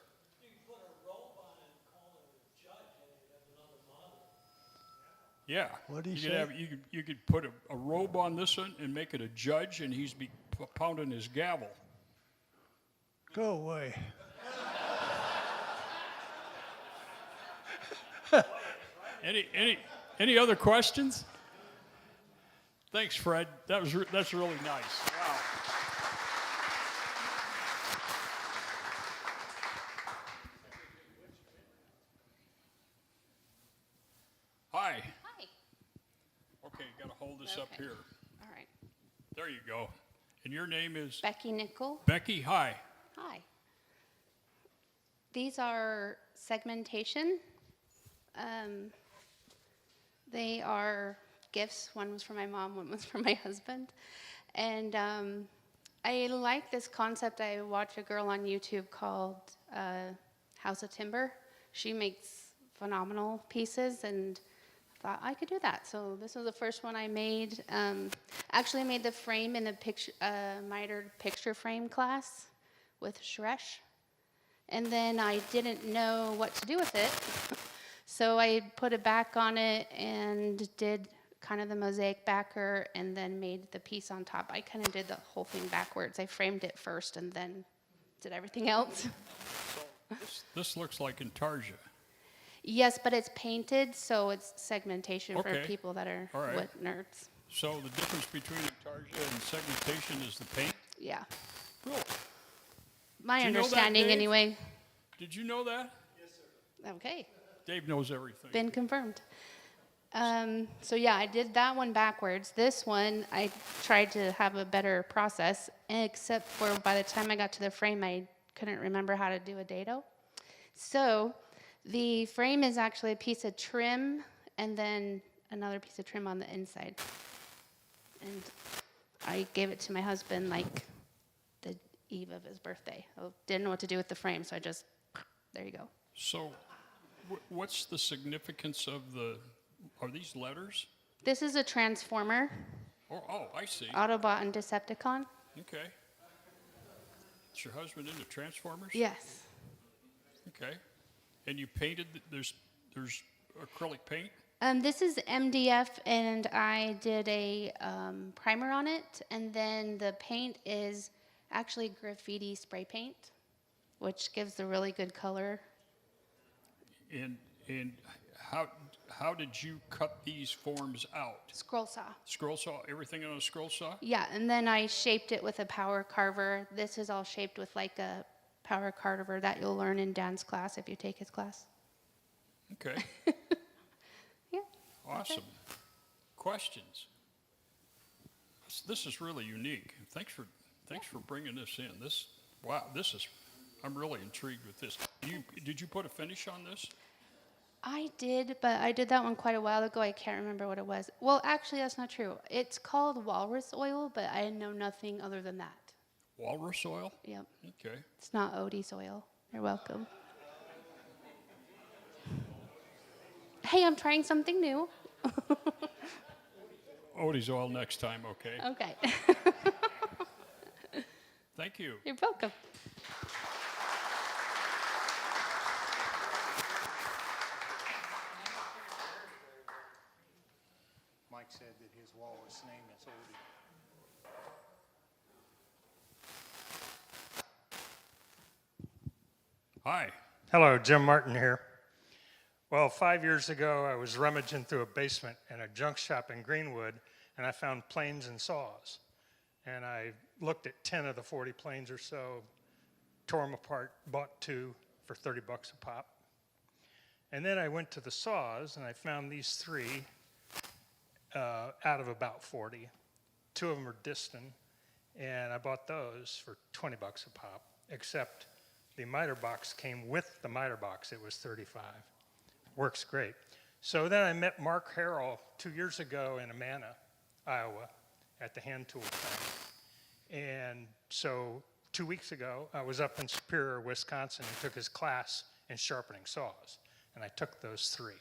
You can put a rope on it and call it a judge, and you have another model. Yeah. What do you say? You could put a robe on this one and make it a judge, and he's pounding his gavel. Go away. Any other questions? Thanks, Fred. That's really nice. Wow. Hi. Hi. Okay, got to hold this up Okay. here. All right. There you go. And your name is? Becky Nickel. Becky, hi. Hi. These are segmentation. They are gifts. One was for my mom, one was for my husband. And I like this concept. I watch a girl on YouTube called House of Timber. She makes phenomenal pieces, and I thought I could do that. So this was the first one I made. Actually, I made the frame in a mitered picture frame class with Shresh. And then I didn't know what to do with it. So I put it back on it and did kind of the mosaic backer, and then made the piece on top. I kind of did the whole thing backwards. I framed it first and then did everything else. This looks like intarsia. Yes, but it's painted, so it's segmentation Okay. for people that are All right. wood nerds. So the difference between intarsia and segmentation is the paint? Yeah. Cool. My Did you know that, understanding, Dave? anyway. Did you know that? Okay. Dave knows everything. Been confirmed. So yeah, I did that one backwards. This one, I tried to have a better process, except for by the time I got to the frame, I couldn't remember how to do a dado. So the frame is actually a piece of trim and then another piece of trim on the inside. And I gave it to my husband like the eve of his birthday. I didn't know what to do with the frame, so I just, there you go. So what's the significance of are these letters? This is a transformer, Oh, I see. Autobot and Decepticon. Okay. Is your husband into Transformers? Yes. Okay. And you painted, there's acrylic paint? This is MDF, and I did a primer on it, and then the paint is actually graffiti spray paint, which gives a really good color. And how did you cut these forms out? Scroll saw. Scroll saw, everything on a scroll saw? Yeah, and then I shaped it with a power carver. This is all shaped with like a power carver that you'll learn in Dan's class if you take his class. Okay. Yeah. Awesome. Questions? This is really unique. Thanks for bringing this in. I'm really intrigued with this. Did you put a finish on this? I did, but I did that one quite a while ago. I can't remember what it was. Well, actually, that's not true. It's called walrus oil, but I know nothing other than that. Walrus oil? Yep. Okay. It's not Odie's oil. You're welcome. Hey, I'm trying something new. Odie's oil next time, okay? Okay. Thank you. You're welcome. Mike said that his walrus name is Odie. Hi. Hello, Jim Martin here. Well, 5 years ago, I was rummaging through a basement in a junk shop in Greenwood, and I found planes and saws. And I looked at 10 of the 40 planes or so, tore them apart, bought 2 for $30 a pop. And then I went to the saws, and I found these 3 out of about 40. 2 of them are Diston, and I bought those for $20 a pop, except the miter box came with the miter box. It was $35. Works great. So then I met Mark Harrell 2 years ago in Amana, Iowa, at the hand tool thing. And so 2 weeks ago, I was up in Superior, Wisconsin, and took his class in sharpening saws. And I took those 3.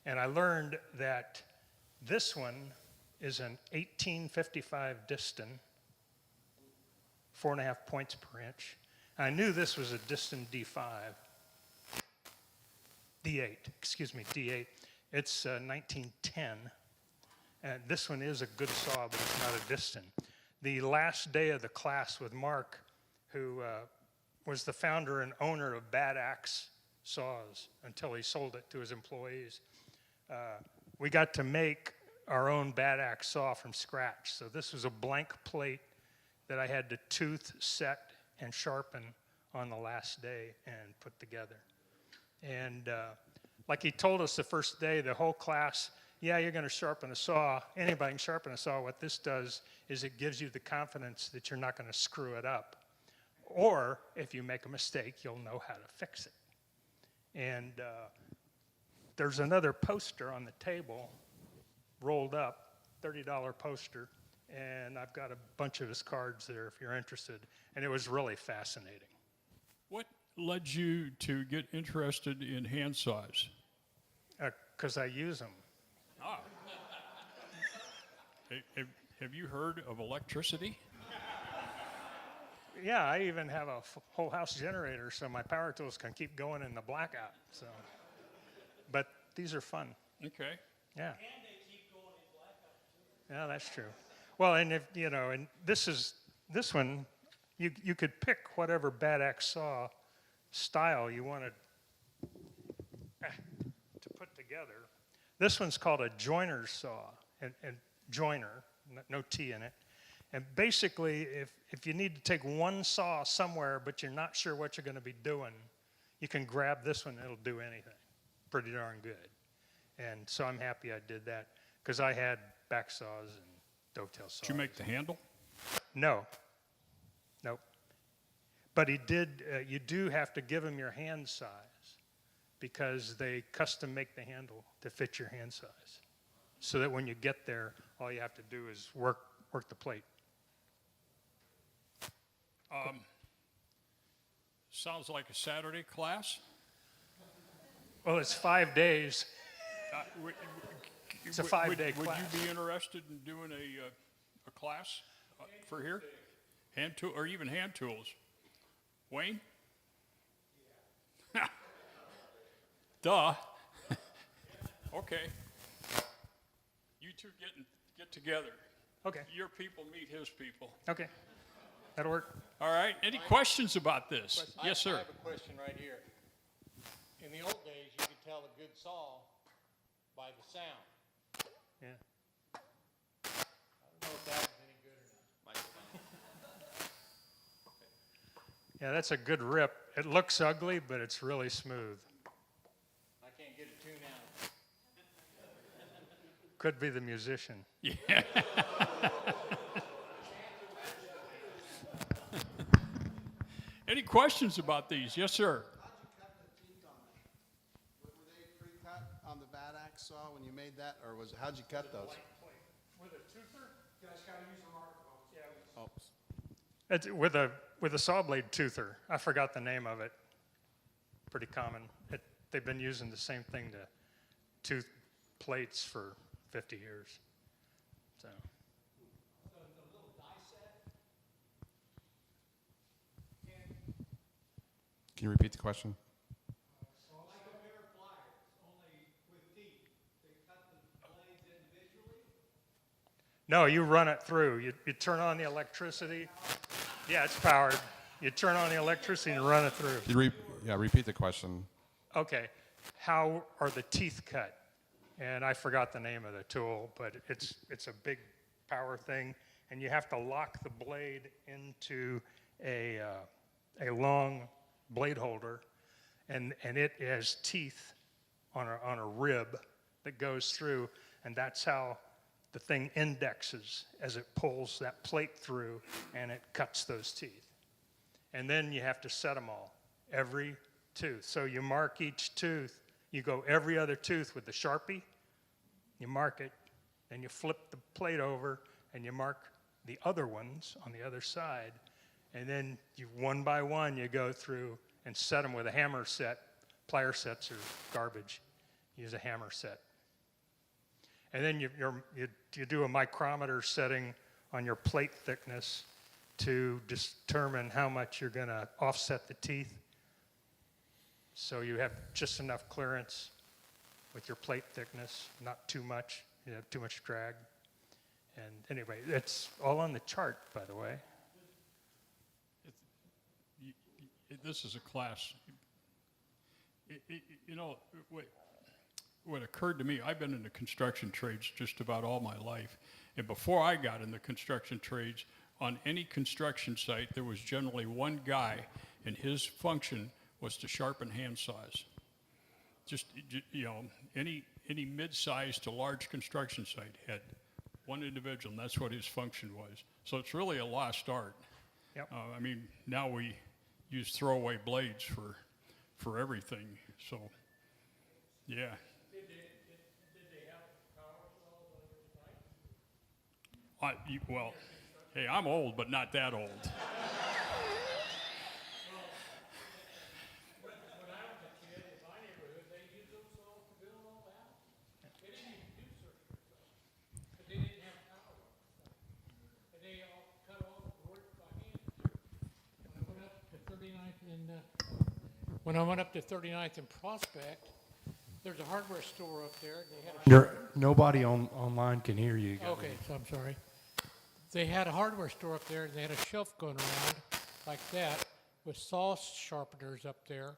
And I learned that this one is an 1855 Diston, 4.5 points per inch. I knew this was a Diston D8. It's 1910. And this one is a good saw, but it's not a Diston. The last day of the class with Mark, who was the founder and owner of Bad Axe Saws until he sold it to his employees, we got to make our own Bad Axe saw from scratch. So this was a blank plate that I had to tooth, set, and sharpen on the last day and put together. And like he told us the first day, the whole class, yeah, you're going to sharpen a saw. Anybody can sharpen a saw. What this does is it gives you the confidence that you're not going to screw it up. Or if you make a mistake, you'll know how to fix it. And there's another poster on the table, rolled up, $30 poster. And I've got a bunch of his cards there if you're interested. And it was really fascinating. What led you to get interested in hand saws? Because I use them. Ah. Have you heard of electricity? Yeah, I even have a whole house generator so my power tools can keep going in the blackout. So, but these are fun. Okay. Yeah. And they keep going in Yeah, that's true. Well, and if, you know, and this one, you could pick whatever bad axe saw style you wanted to put together. This one's called a joiner's saw, and joiner, no T in it. And basically, if you need to take one saw somewhere, but you're not sure what you're going to be doing, you can grab this one, it'll do anything. Pretty darn good. And so I'm happy I did that, because I had back saws and dovetail saws. Did you make the handle? No. Nope. But he did, you do have to give him your hand size, because they custom make the handle to fit your hand size. So that when you get there, all you have to do is work the plate. Sounds like a Saturday class. Well, it's 5 days. It's a 5-day class. Would you be interested in doing a class for here? Hand tool, or even hand tools? Wayne? Duh. Okay. You two get together. Okay. Your people meet his people. Okay. That'll work. All right. Any questions about this? Yes, sir. I have a question right here. In the old days, you could tell a good saw by the sound. Yeah. I don't know if that was any good or not. Yeah, that's a good rip. It looks ugly, but it's really smooth. I can't get a tune out. Could be the musician. Yeah. Any questions about these? Yes, sir. How'd you cut the teeth on that? Were they pre-cut on the bad axe saw when you made that, or how'd you cut those? With a toother? You guys gotta use a mark. Yeah. It's with a saw blade toother. I forgot the name of it. Pretty common. They've been using the same thing to tooth plates for 50 years. So. Can you repeat the question? So like a pair of pliers, only with teeth. They cut the blades individually? No, you run it through. You turn on the electricity. Yeah, it's powered. You turn on the electricity and run it through. Repeat the question. Okay. How are the teeth cut? And I forgot the name of the tool, but it's a big power thing, and you have to lock the blade into a long blade holder, and it has teeth on a rib that goes through, and that's how the thing indexes as it pulls that plate through, and it cuts those teeth. And then you have to set them all, every tooth. So you mark each tooth. You go every other tooth with the Sharpie, you mark it, then you flip the plate over, and you mark the other ones on the other side, and then one by one you go through and set them with a hammer set. Plier sets are garbage. Use a hammer set. And then you do a micrometer setting on your plate thickness to determine how much you're going to offset the teeth. So you have just enough clearance with your plate thickness, not too much. You have too much drag. And anyway, it's all on the chart, by the way. This is a class. You know, what occurred to me, I've been in the construction trades just about all my life. And before I got in the construction trades, on any construction site, there was generally one guy, and his function was to sharpen hand saws. Just, you know, any mid-sized to large construction site had one individual, and that's what his function was. So it's really a lost art. Yep. I mean, now we use throwaway blades for everything. So, yeah. Did they have power saws on your site? Well, hey, I'm old, but not that old. When I was a kid, in my neighborhood, they used those saws to build all the houses. They didn't even do circular saws, but they didn't have power. And they all cut all the board by hand. When I went up to 39th and Prospect, There's a hardware store up there. They had a Nobody online can hear you. Okay, so I'm sorry. They had a hardware store up there, and they had a shelf going around like that with saw sharpeners up there,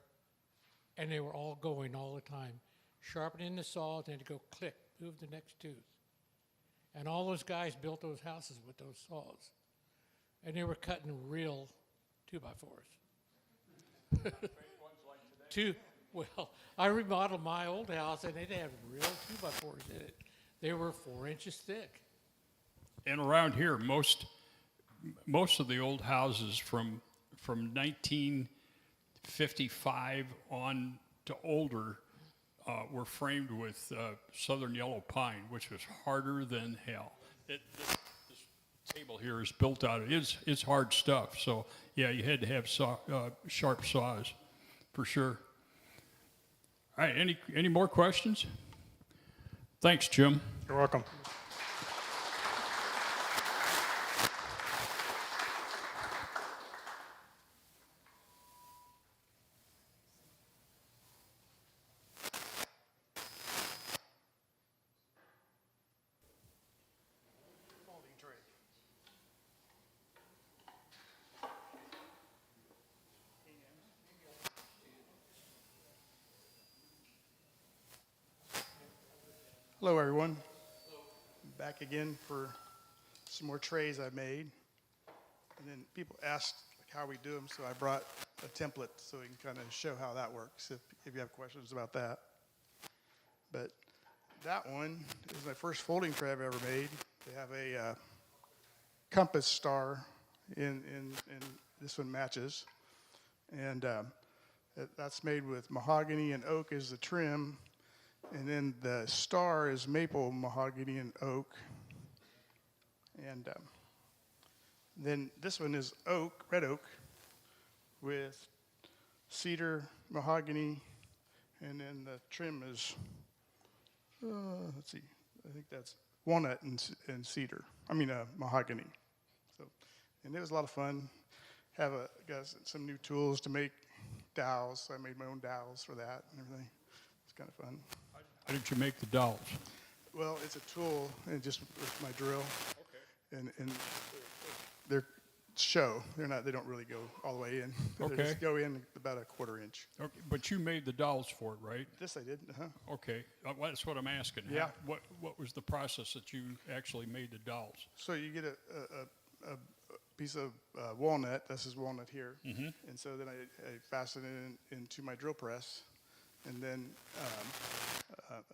and they were all going all the time, sharpening the saws, and they'd go click, move the next tooth. And all those guys built those houses with those saws, and they were cutting real 2x4s. Well, I remodeled my old house, and it had real 2x4s in it. They were 4 inches thick. And around here, most of the old houses from 1955 on to older were framed with southern yellow pine, which was harder than hell. This table here is built out of it's hard stuff. So yeah, you had to have sharp saws, for sure. All right, any more questions? Thanks, Jim. You're welcome. Hello, everyone. Back again for some more trays I made. And then people asked how we do them, so I brought a template so we can kind of show how that works if you have questions about that. But that one is my first folding tray I've ever made. They have a compass star in this one matches. And that's made with mahogany and oak as the trim. And then the star is maple, mahogany, and oak. And then this one is oak, red oak, with cedar, mahogany, and then the trim is, let's see, I think that's walnut and cedar. I mean mahogany. So, and it was a lot of fun. Got some new tools to make dowels, so I made my own dowels for that and everything. It's kind of fun. How did you make the dowels? Well, it's a tool, and just with my drill. Okay. And they're they don't really go all the way in. Okay. They just go in about a 1/4 inch. Okay, but you made the dowels for it, right? This I did. Okay, that's what I'm asking. Yeah. What was the process that you actually made the dowels? So you get a piece of walnut. This is walnut here. Mm-hmm. And so then I fasten it into my drill press. And then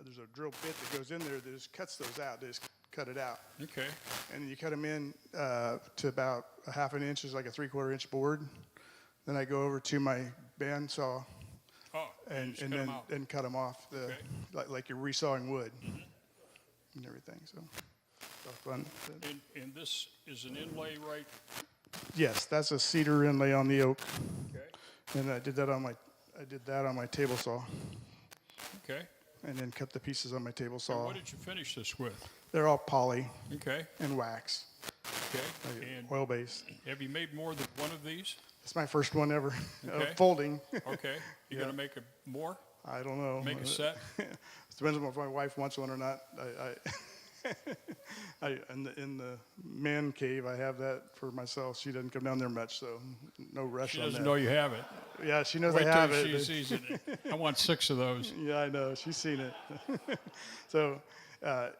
there's a drill bit that goes in there that just cuts those out. They just cut it out. Okay. And then you cut them in to about a 1/2 inch, is like a 3/4 inch board. Then I go over to my band saw and then cut them off, like you're resawing wood and everything. So it's fun. And this is an inlay, right? Yes, that's a cedar inlay on the oak. Okay. And I did that on my table saw. Okay. And then cut the pieces on my table saw. And what did you finish this with? They're all poly. Okay. And wax. Okay. And oil base. Have you made more than one of these? It's my first one ever. Okay. Folding. Okay. You gonna make more? I don't know. Make a set? It depends on if my wife wants one or not. In the man cave, I have that for myself. She doesn't come down there much, so no rush on that. She doesn't know you have it. Yeah, she knows Wait I have till it. she sees it. I want 6 of those. Yeah, I know. She's seen it. So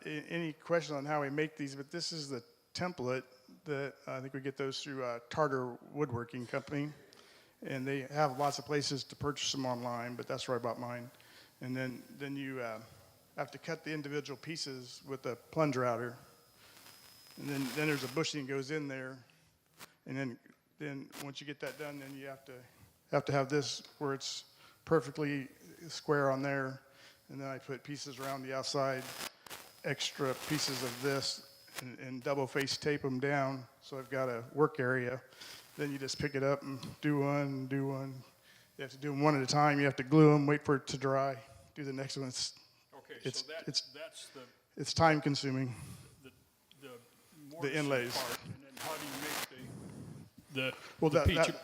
any question on how we make these, but this is the template that I think we get those through Tartar Woodworking Company. And they have lots of places to purchase them online, but that's where I bought mine. And then you have to cut the individual pieces with a plunge router. And then there's a bushing that goes in there. And then once you get that done, then you have to have this where it's perfectly square on there. And then I put pieces around the outside, extra pieces of this, and double face tape them down. So I've got a work area. Then you just pick it up and do one. You have to do them one at a time. You have to glue them, wait for it to dry, do the next one. It's time consuming. The inlays. Part, and then how do you make Well,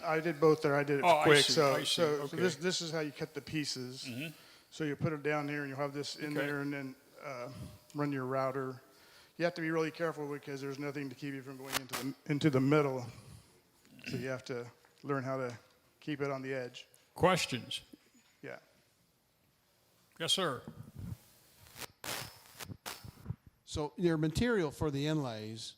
I did both there. I did it quick. I see. So Okay. this is how you cut the pieces. Mm-hmm. So you put it down here and you'll have this in there and then run your router. You have to be really careful because there's nothing to keep you from going into the middle. So you have to learn how to keep it on the edge. Questions? Yeah. Yes, sir. So your material for the inlays,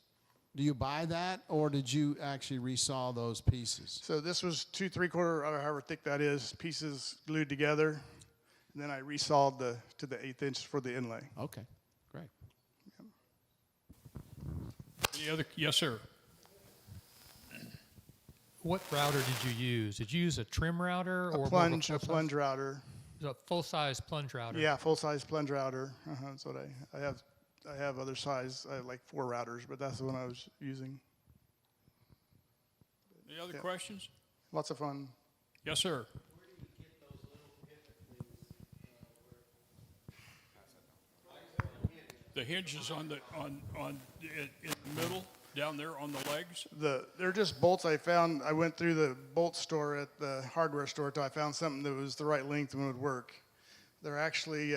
do you buy that, or did you actually resaw those pieces? So this was 2 3/4, or however thick that is, pieces glued together. And then I resawed to the 1/8 inch for the inlay. Okay, great. Any other? Yes, sir. What router did you use? Did you use a trim router or A plunge router. A full-size plunge router? Yeah, full-size plunge router. That's what I have. I have other size. I have like 4 routers, but that's the one I was using. Any other questions? Lots of fun. Yes, sir. The hinges in the middle, down there on the legs. They're just bolts I found. I went through the bolt store at the hardware store till I found something that was the right length and would work. They're actually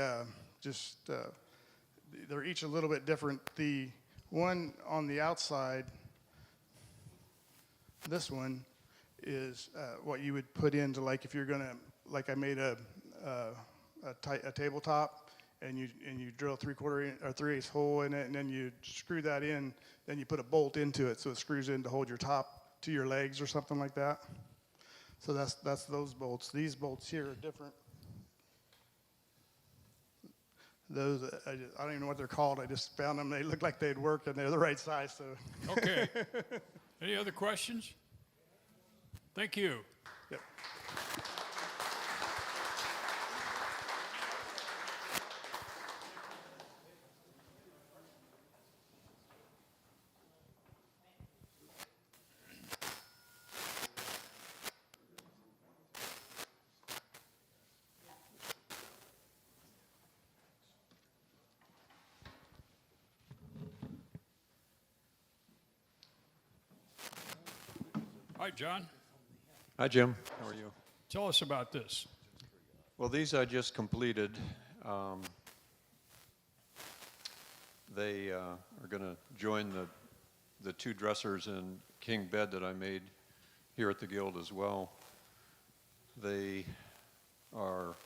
they're each a little bit different. The one on the outside, this one, is what you would put into, like, if you're gonna, like I made a tabletop, and you drill a 3/4 or 3/8 hole in it, and then you screw that in. Then you put a bolt into it, so it screws in to hold your top to your legs or something like that. So that's those bolts. These bolts here are different. Those I don't even know what they're called. I just found them. They look like they'd work, and they're the right size. So. Okay. Any other questions? Thank you. Yep. Hi, John. Hi, Jim. How are you? Tell us about this. Well, these I just completed. They are going to join the 2 dressers and king bed that I made here at the Guild as well. They are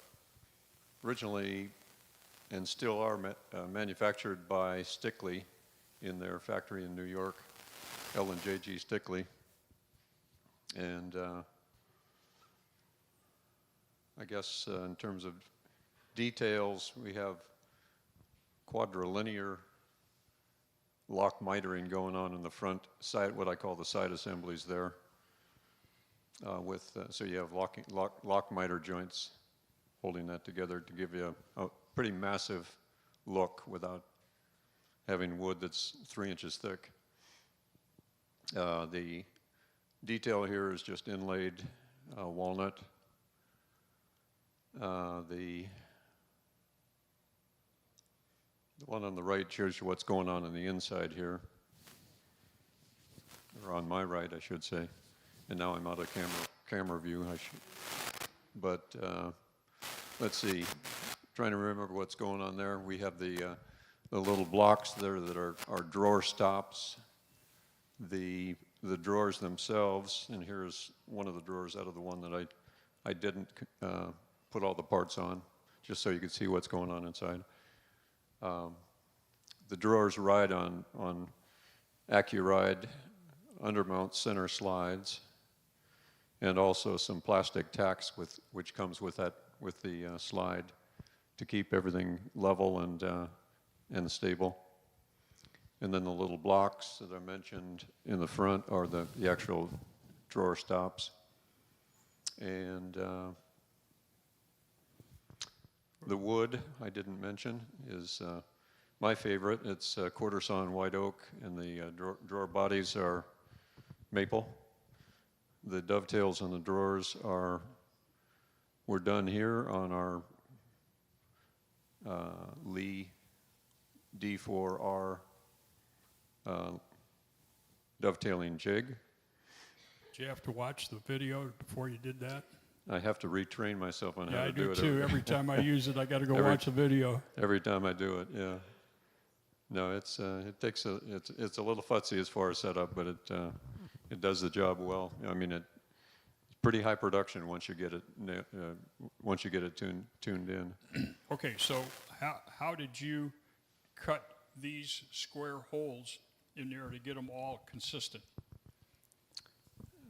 originally and still are manufactured by Stickley in their factory in New York, L&JG Stickley. And I guess in terms of details, we have quadrilinear lock mitering going on in the front side, what I call the side assemblies there. So you have lock miter joints holding that together to give you a pretty massive look without having wood that's 3 inches thick. The detail here is just inlaid walnut. The one on the right shows you what's going on the inside here, or on my right, I should say. And now I'm out of camera view. But let's see. Trying to remember what's going on there. We have the little blocks there that are drawer stops. The drawers themselves, and here's one of the drawers out of the one that I didn't put all the parts on, just so you could see what's going on inside. The drawers ride on AccuRide undermount center slides, and also some plastic tacks which comes with the slide to keep everything level and stable. And then the little blocks that I mentioned in the front are the actual drawer stops. And the wood I didn't mention is my favorite. It's quarter sawn white oak, and the drawer bodies are maple. The dovetails on the drawers were done here on our Lee D4R dovetailing jig. Did you have to watch the video before you did that? I have to retrain myself on Yeah, how I to do do it. too. Every time I use it, I got to go Every- watch the video. Every time I do it, yeah. No, it's a little futzy as far as setup, but it does the job well. I mean, it's pretty high production once you get it tuned in. Okay, so how did you cut these square holes in there to get them all consistent?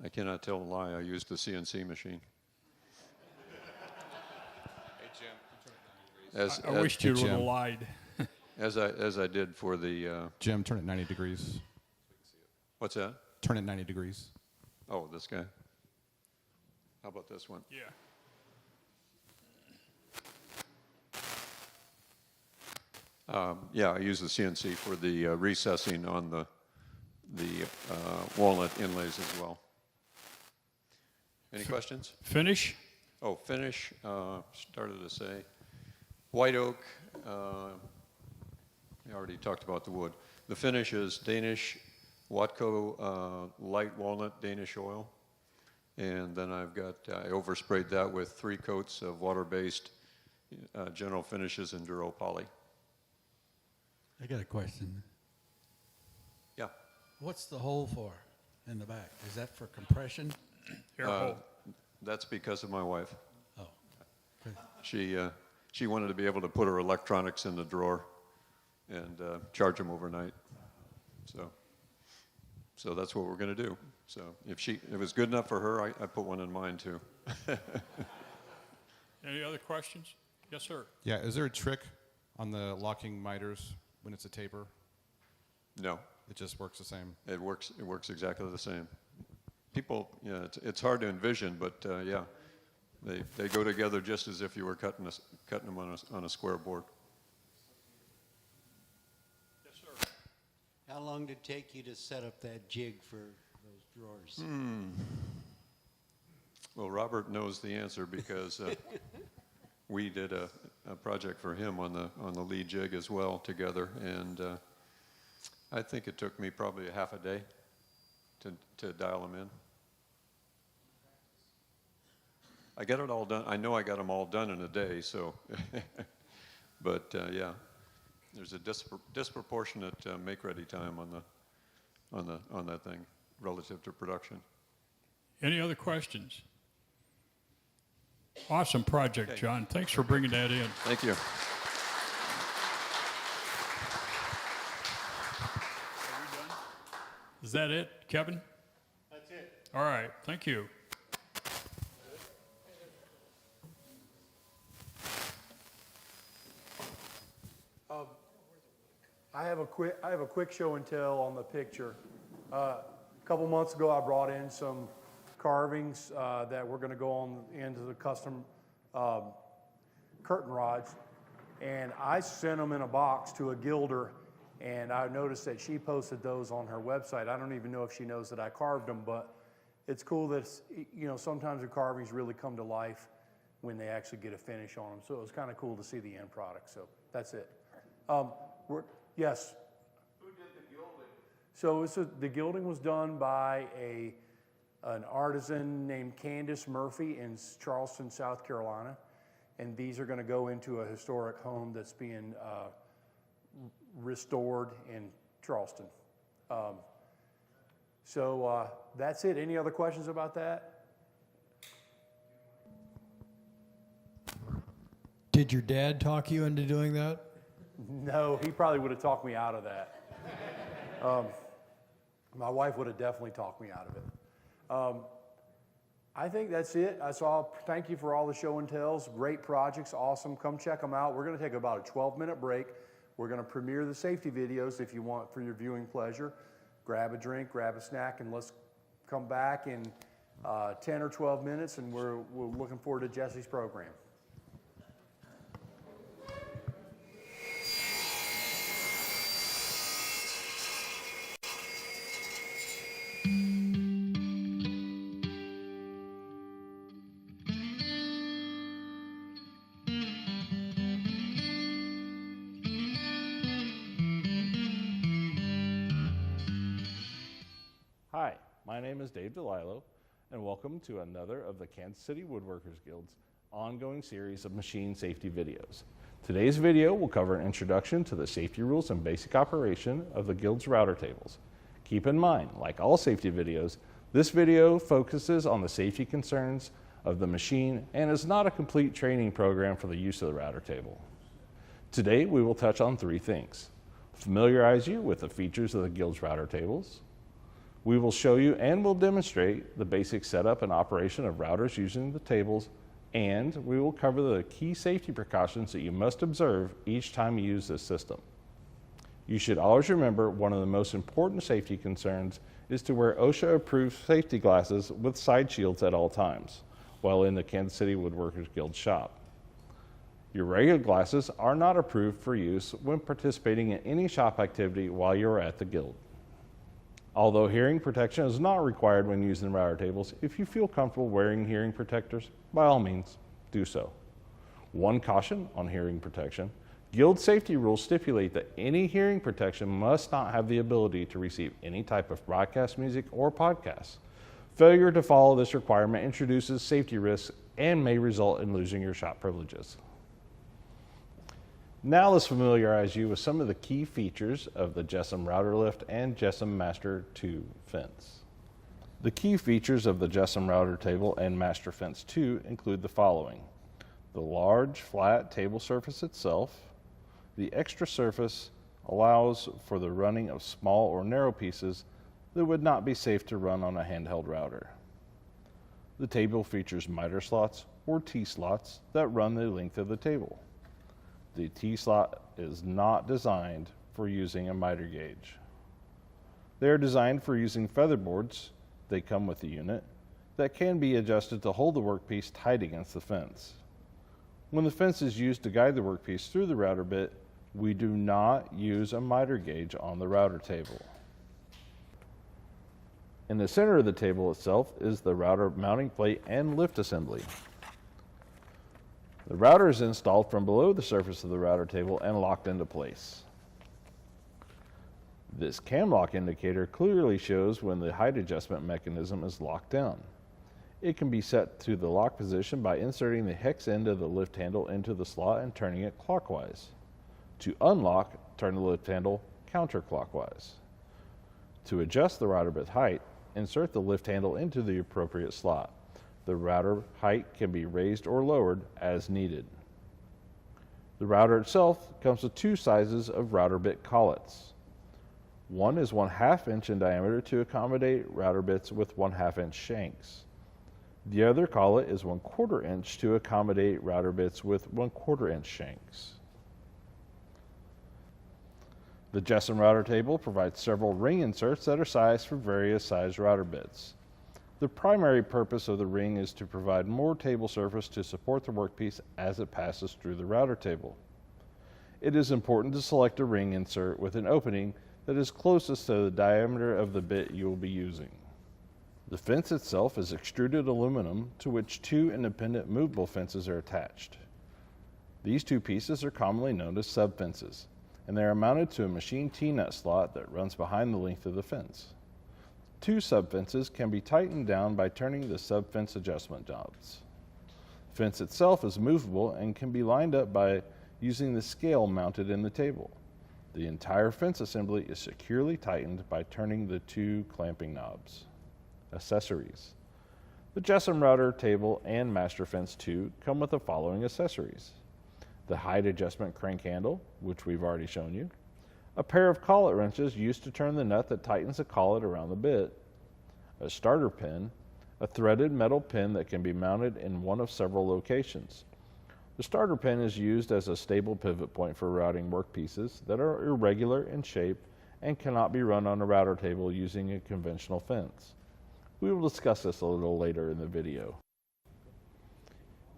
I cannot tell a lie. I used the CNC machine. I wished you would have lied. As I did for the. Jim, turn it 90 degrees. What's that? Turn it 90 degrees. Oh, this guy. How about this one? Yeah. Yeah, I use the CNC for the recessing on the walnut inlays as well. Any questions? Finish? Oh, finish, started to say. White oak, we already talked about the wood. The finish is Danish Watco light walnut Danish oil. And then I oversprayed that with 3 coats of water-based general finishes in Duro Poly. I got a question. Yeah. What's the hole for in the back? Is that for compression? Air hole. That's because of my wife. Oh. She wanted to be able to put her electronics in the drawer and charge them overnight. So that's what we're going to do. So if it was good enough for her, I put one in mine too. Any other questions? Yes, sir. Yeah, is there a trick on the locking miters when it's a taper? No. It just works the same? It works exactly the same. People, yeah, it's hard to envision, but yeah, they go together just as if you were cutting them on a square board. Yes, sir. How long did it take you to set up that jig for those drawers? Well, Robert knows the answer because we did a project for him on the lead jig as well together, and I think it took me probably a half a day to dial them in. I got it all done. I know I got them all done in a day, so. But yeah, there's a disproportionate make-ready time on that thing relative to production. Any other questions? Awesome project, Okay. John. Thanks for bringing that in. Thank you. Is that it, Kevin? That's it. All right, thank you. I have a quick show and tell on the picture. A couple months ago, I brought in some carvings that were going to go on into the custom curtain rods, and I sent them in a box to a gilder, and I noticed that she posted those on her website. I don't even know if she knows that I carved them, but it's cool that sometimes the carvings really come to life when they actually get a finish on them. So it was kind of cool to see the end product. So that's it. Yes. Who did the gilding? So the gilding was done by an artisan named Candace Murphy in Charleston, South Carolina. And these are going to go into a historic home that's being restored in Charleston. So that's it. Any other questions about that? Did your dad talk you into doing that? No, he probably would have talked me out of that. My wife would have definitely talked me out of it. I think that's it. Thank you for all the show and tells. Great projects, awesome. Come check them out. We're going to take about a 12-minute break. We're going to premiere the safety videos if you want for your viewing pleasure. Grab a drink, grab a snack, and let's come back in 10 or 12 minutes, and we're looking forward to Jesse's program. Hi, my name is Dave DeLillo, and welcome to another of the Kansas City Woodworkers Guild's ongoing series of machine safety videos. Today's video will cover an introduction to the safety rules and basic operation of the Guild's router tables. Keep in mind, like all safety videos, this video focuses on the safety concerns of the machine and is not a complete training program for the use of the router table. Today we will touch on three things: familiarize you with the features of the Guild's router tables. We will show you and will demonstrate the basic setup and operation of routers using the tables, and we will cover the key safety precautions that you must observe each time you use this system. You should always remember one of the most important safety concerns is to wear OSHA-approved safety glasses with side shields at all times while in the Kansas City Woodworkers Guild shop. Your regular glasses are not approved for use when participating in any shop activity while you're at the Guild. Although hearing protection is not required when using router tables, if you feel comfortable wearing hearing protectors, by all means, do so. One caution on hearing protection: Guild safety rules stipulate that any hearing protection must not have the ability to receive any type of broadcast music or podcasts. Failure to follow this requirement introduces safety risks and may result in losing your shop privileges. Now let's familiarize you with some of the key features of the JESSM Router Lift and JESSM Master 2 Fence. The key features of the JESSM Router Table and Master Fence 2 include the following: the large, flat table surface itself. The extra surface allows for the running of small or narrow pieces that would not be safe to run on a handheld router. The table features miter slots or T-slots that run the length of the table. The T-slot is not designed for using a miter gauge. They are designed for using featherboards. They come with a unit that can be adjusted to hold the workpiece tight against the fence. When the fence is used to guide the workpiece through the router bit, we do not use a miter gauge on the router table. In the center of the table itself is the router mounting plate and lift assembly. The router is installed from below the surface of the router table and locked into place. This cam lock indicator clearly shows when the height adjustment mechanism is locked down. It can be set to the lock position by inserting the hex end of the lift handle into the slot and turning it clockwise. To unlock, turn the lift handle counterclockwise. To adjust the router bit height, insert the lift handle into the appropriate slot. The router height can be raised or lowered as needed. The router itself comes with two sizes of router bit collets. One is 1/2 inch in diameter to accommodate router bits with 1/2 inch shanks. The other collet is 1/4 inch to accommodate router bits with 1/4 inch shanks. The JESSM router table provides several ring inserts that are sized for various size router bits. The primary purpose of the ring is to provide more table surface to support the workpiece as it passes through the router table. It is important to select a ring insert with an opening that is closest to the diameter of the bit you will be using. The fence itself is extruded aluminum to which two independent movable fences are attached. These two pieces are commonly known as sub-fences, and they are mounted to a machine T-nut slot that runs behind the length of the fence. Two sub-fences can be tightened down by turning the sub-fence adjustment knobs. The fence itself is movable and can be lined up by using the scale mounted in the table. The entire fence assembly is securely tightened by turning the two clamping knobs. Accessories. The JESSM Router Table and Master Fence 2 come with the following accessories: the height adjustment crank handle, which we've already shown you, a pair of collet wrenches used to turn the nut that tightens the collet around the bit, a starter pin, a threaded metal pin that can be mounted in one of several locations. The starter pin is used as a stable pivot point for routing workpieces that are irregular in shape and cannot be run on a router table using a conventional fence. We will discuss this a little later in the video.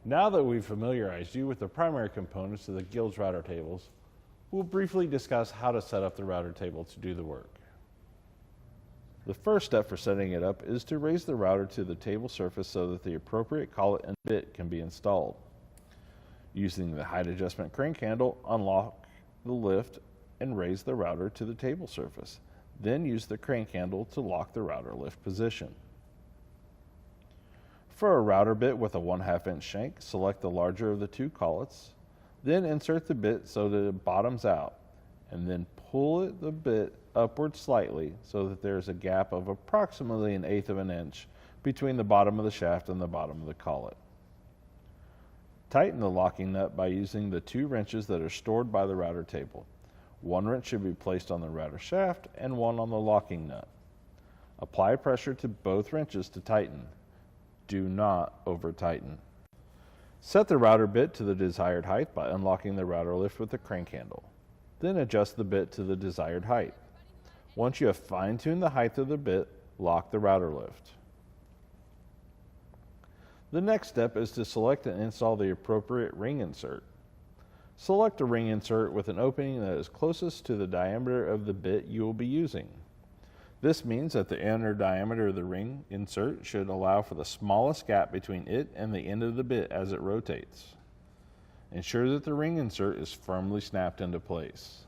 Now that we've familiarized you with the primary components of the Guild's router tables, we'll briefly discuss how to set up the router table to do the work. The first step for setting it up is to raise the router to the table surface so that the appropriate collet and bit can be installed. Using the height adjustment crank handle, unlock the lift and raise the router to the table surface. Then use the crank handle to lock the router lift position. For a router bit with a 1/2 inch shank, select the larger of the two collets, then insert the bit so that it bottoms out, and then pull the bit upward slightly so that there is a gap of approximately 1/8 of an inch between the bottom of the shaft and the bottom of the collet. Tighten the locking nut by using the 2 wrenches that are stored by the router table. 1 wrench should be placed on the router shaft and 1 on the locking nut. Apply pressure to both wrenches to tighten. Do not over-tighten. Set the router bit to the desired height by unlocking the router lift with the crank handle. Then adjust the bit to the desired height. Once you have fine-tuned the height of the bit, lock the router lift. The next step is to select and install the appropriate ring insert. Select a ring insert with an opening that is closest to the diameter of the bit you will be using. This means that the inner diameter of the ring insert should allow for the smallest gap between it and the end of the bit as it rotates. Ensure that the ring insert is firmly snapped into place.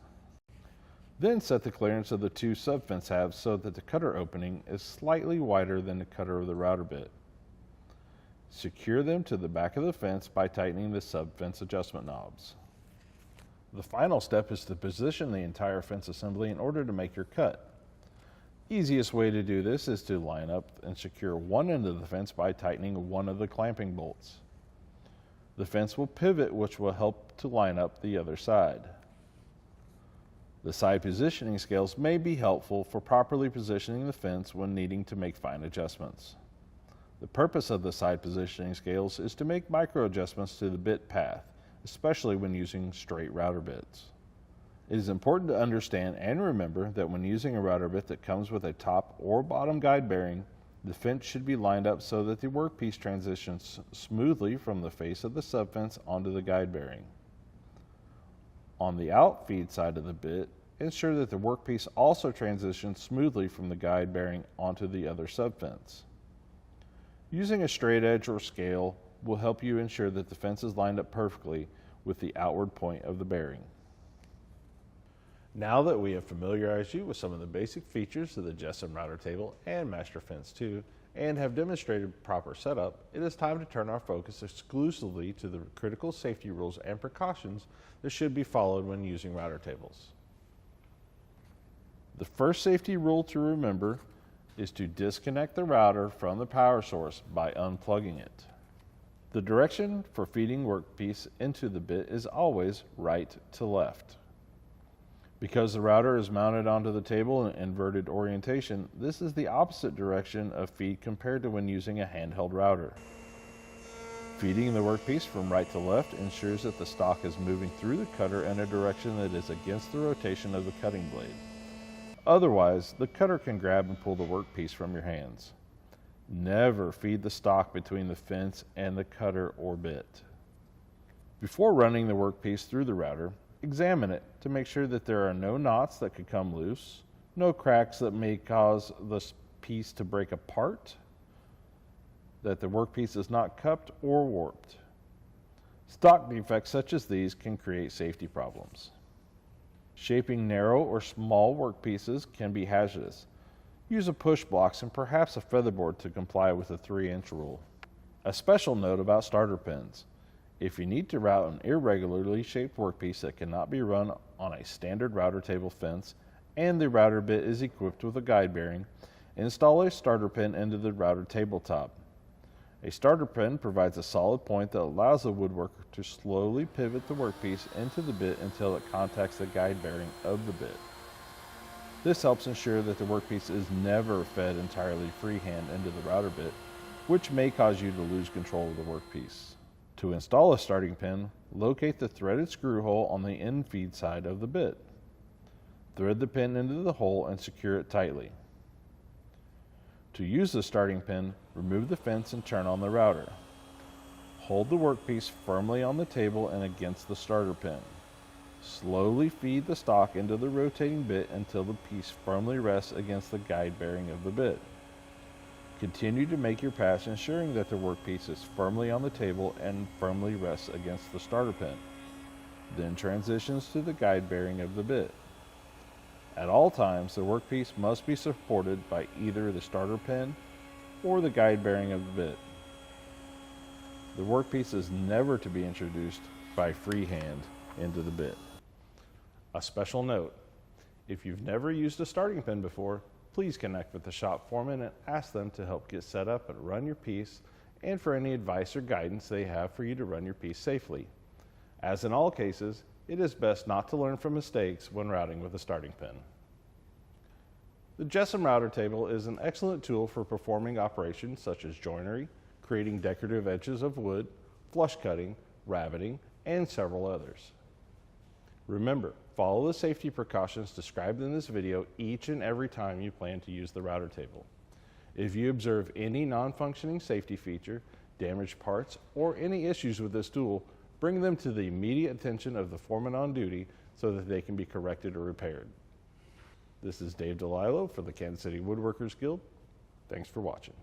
Then set the clearance of the 2 subfence halves so that the cutter opening is slightly wider than the cutter of the router bit. Secure them to the back of the fence by tightening the subfence adjustment knobs. The final step is to position the entire fence assembly in order to make your cut. Easiest way to do this is to line up and secure one end of the fence by tightening one of the clamping bolts. The fence will pivot, which will help to line up the other side. The side positioning scales may be helpful for properly positioning the fence when needing to make fine adjustments. The purpose of the side positioning scales is to make micro adjustments to the bit path, especially when using straight router bits. It is important to understand and remember that when using a router bit that comes with a top or bottom guide bearing, the fence should be lined up so that the workpiece transitions smoothly from the face of the subfence onto the guide bearing. On the outfeed side of the bit, ensure that the workpiece also transitions smoothly from the guide bearing onto the other subfence. Using a straight edge or scale will help you ensure that the fence is lined up perfectly with the outward point of the bearing. Now that we have familiarized you with some of the basic features of the Jesson router table and Master Fence 2 and have demonstrated proper setup, it is time to turn our focus exclusively to the critical safety rules and precautions that should be followed when using router tables. The first safety rule to remember is to disconnect the router from the power source by unplugging it. The direction for feeding workpiece into the bit is always right to left. Because the router is mounted onto the table in an inverted orientation, this is the opposite direction of feed compared to when using a handheld router. Feeding the workpiece from right to left ensures that the stock is moving through the cutter in a direction that is against the rotation of the cutting blade. Otherwise, the cutter can grab and pull the workpiece from your hands. Never feed the stock between the fence and the cutter or bit. Before running the workpiece through the router, examine it to make sure that there are no knots that could come loose, no cracks that may cause the piece to break apart, that the workpiece is not cupped or warped. Stock defects such as these can create safety problems. Shaping narrow or small workpieces can be hazardous. Use a push box and perhaps a featherboard to comply with the 3-inch rule. A special note about starter pins. If you need to route an irregularly shaped workpiece that cannot be run on a standard router table fence and the router bit is equipped with a guide bearing, install a starter pin into the router tabletop. A starter pin provides a solid point that allows the woodworker to slowly pivot the workpiece into the bit until it contacts the guide bearing of the bit. This helps ensure that the workpiece is never fed entirely freehand into the router bit, which may cause you to lose control of the workpiece. To install a starting pin, locate the threaded screw hole on the end feed side of the bit. Thread the pin into the hole and secure it tightly. To use the starting pin, remove the fence and turn on the router. Hold the workpiece firmly on the table and against the starter pin. Slowly feed the stock into the rotating bit until the piece firmly rests against the guide bearing of the bit. Continue to make your pass, ensuring that the workpiece is firmly on the table and firmly rests against the starter pin. Then transitions to the guide bearing of the bit. At all times, the workpiece must be supported by either the starter pin or the guide bearing of the bit. The workpiece is never to be introduced by freehand into the bit. A special note, if you've never used a starting pin before, please connect with the shop foreman and ask them to help get set up and run your piece, and for any advice or guidance they have for you to run your piece safely. As in all cases, it is best not to learn from mistakes when routing with a starting pin. The Jessam router table is an excellent tool for performing operations such as joinery, creating decorative edges of wood, flush cutting, raveting, and several others. Remember, follow the safety precautions described in this video each and every time you plan to use the router table. If you observe any non-functioning safety feature, damaged parts, or any issues with this tool, bring them to the immediate attention of the foreman on duty so that they can be corrected or repaired. This is Dave DeLillo for the Kansas City Woodworkers Guild. Thanks for watching.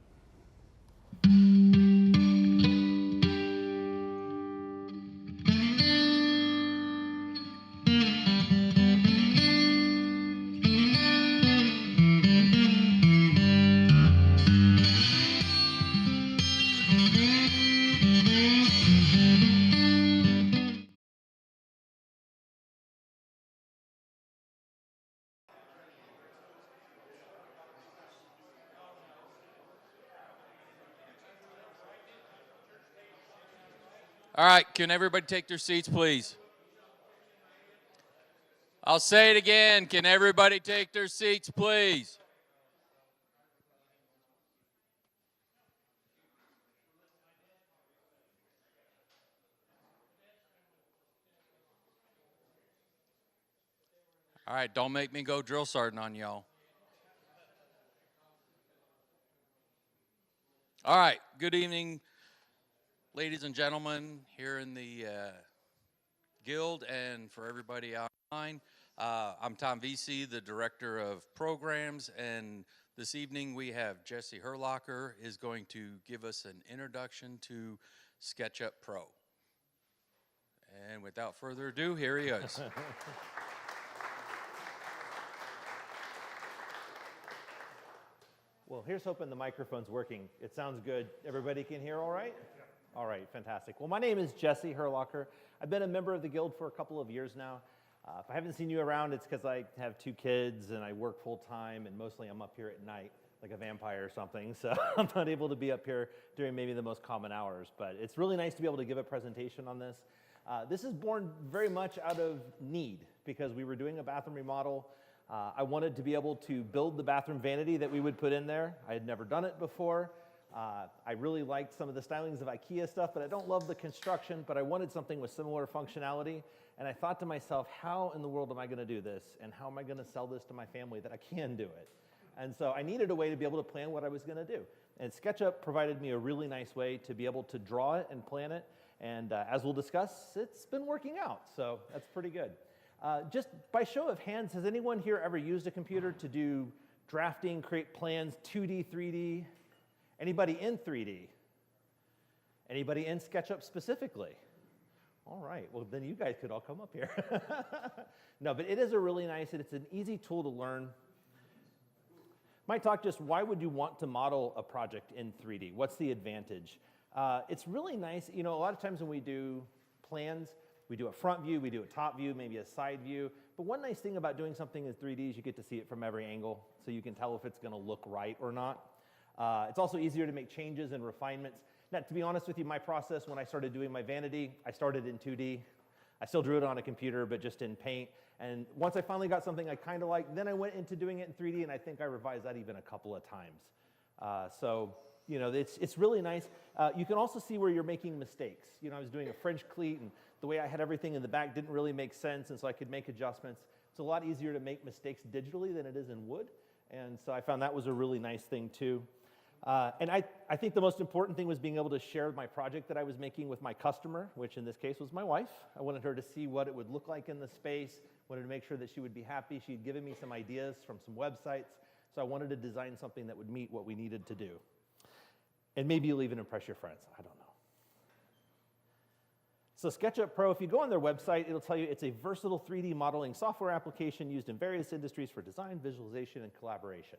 All right, can everybody take their seats, please? I'll say it again. Can everybody take their seats, please? All right, don't make me go drill sergeant on y'all. All right, good evening, ladies and gentlemen here in the Guild and for everybody online. I'm Tom Vece, the Director of Programs, and this evening we have Jesse Herlocker is going to give us an introduction to SketchUp Pro. And without further ado, here he is. Well, here's hoping the microphone's working. It sounds good. Everybody can hear all right? Yeah. All right, fantastic. Well, my name is Jesse Herlocker. I've been a member of the Guild for a couple of years now. If I haven't seen you around, it's because I have 2 kids and I work full time, and mostly I'm up here at night like a vampire or something, so I'm not able to be up here during maybe the most common hours, but it's really nice to be able to give a presentation on this. This is born very much out of need because we were doing a bathroom remodel. I wanted to be able to build the bathroom vanity that we would put in there. I had never done it before. I really liked some of the stylings of IKEA stuff, but I don't love the construction, but I wanted something with similar functionality. And I thought to myself, how in the world am I going to do this? And how am I going to sell this to my family that I can do it? And so I needed a way to be able to plan what I was going to do. And SketchUp provided me a really nice way to be able to draw it and plan it. And as we'll discuss, it's been working out. So that's pretty good. Just by show of hands, has anyone here ever used a computer to do drafting, create plans, 2D, 3D? Anybody in 3D? Anybody in SketchUp specifically? All right, well then you guys could all come up here. No, but it is a really nice, it's an easy tool to learn. Might talk just why would you want to model a project in 3D? What's the advantage? It's really nice, you know, a lot of times when we do plans, we do a front view, we do a top view, maybe a side view. But one nice thing about doing something in 3D is you get to see it from every angle, so you can tell if it's gonna look right or not. It's also easier to make changes and refinements. Now, to be honest with you, my process when I started doing my vanity, I started in 2D. I still drew it on a computer, but just in Paint. And once I finally got something I kind of liked, then I went into doing it in 3D, and I think I revised that even a couple of times. So, you know, it's really nice. You can also see where you're making mistakes. You know, I was doing a French cleat, and the way I had everything in the back didn't really make sense, and so I could make adjustments. It's a lot easier to make mistakes digitally than it is in wood, and so I found that was a really nice thing too. And I think the most important thing was being able to share my project that I was making with my customer, which in this case was my wife. I wanted her to see what it would look like in the space, wanted to make sure that she would be happy. She had given me some ideas from some websites, so I wanted to design something that would meet what we needed to do. And maybe you'll even impress your friends, I don't know. So SketchUp Pro, if you go on their website, it'll tell you it's a versatile 3D modeling software application used in various industries for design, visualization, and collaboration.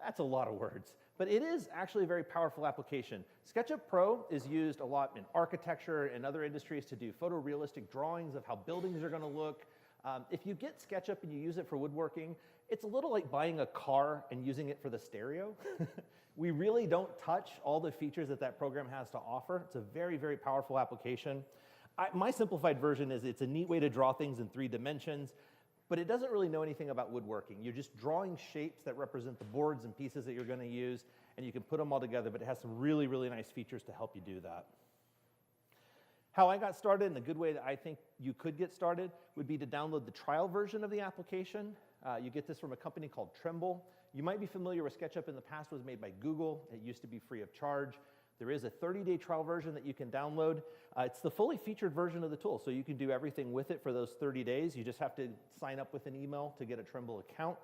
That's a lot of words. But it is actually a very powerful application. SketchUp Pro is used a lot in architecture and other industries to do photorealistic drawings of how buildings are going to look. If you get SketchUp and you use it for woodworking, it's a little like buying a car and using it for the stereo. We really don't touch all the features that that program has to offer. It's a very, very powerful application. My simplified version is it's a neat way to draw things in 3 dimensions, but it doesn't really know anything about woodworking. You're just drawing shapes that represent the boards and pieces that you're going to use, and you can put them all together, but it has some really, really nice features to help you do that. How I got started, and a good way that I think you could get started, would be to download the trial version of the application. You get this from a company called Trimble. You might be familiar with SketchUp. In the past was made by Google. It used to be free of charge. There is a 30-day trial version that you can download. It's the fully featured version of the tool, so you can do everything with it for those 30 days. You just have to sign up with an email to get a Trimble account.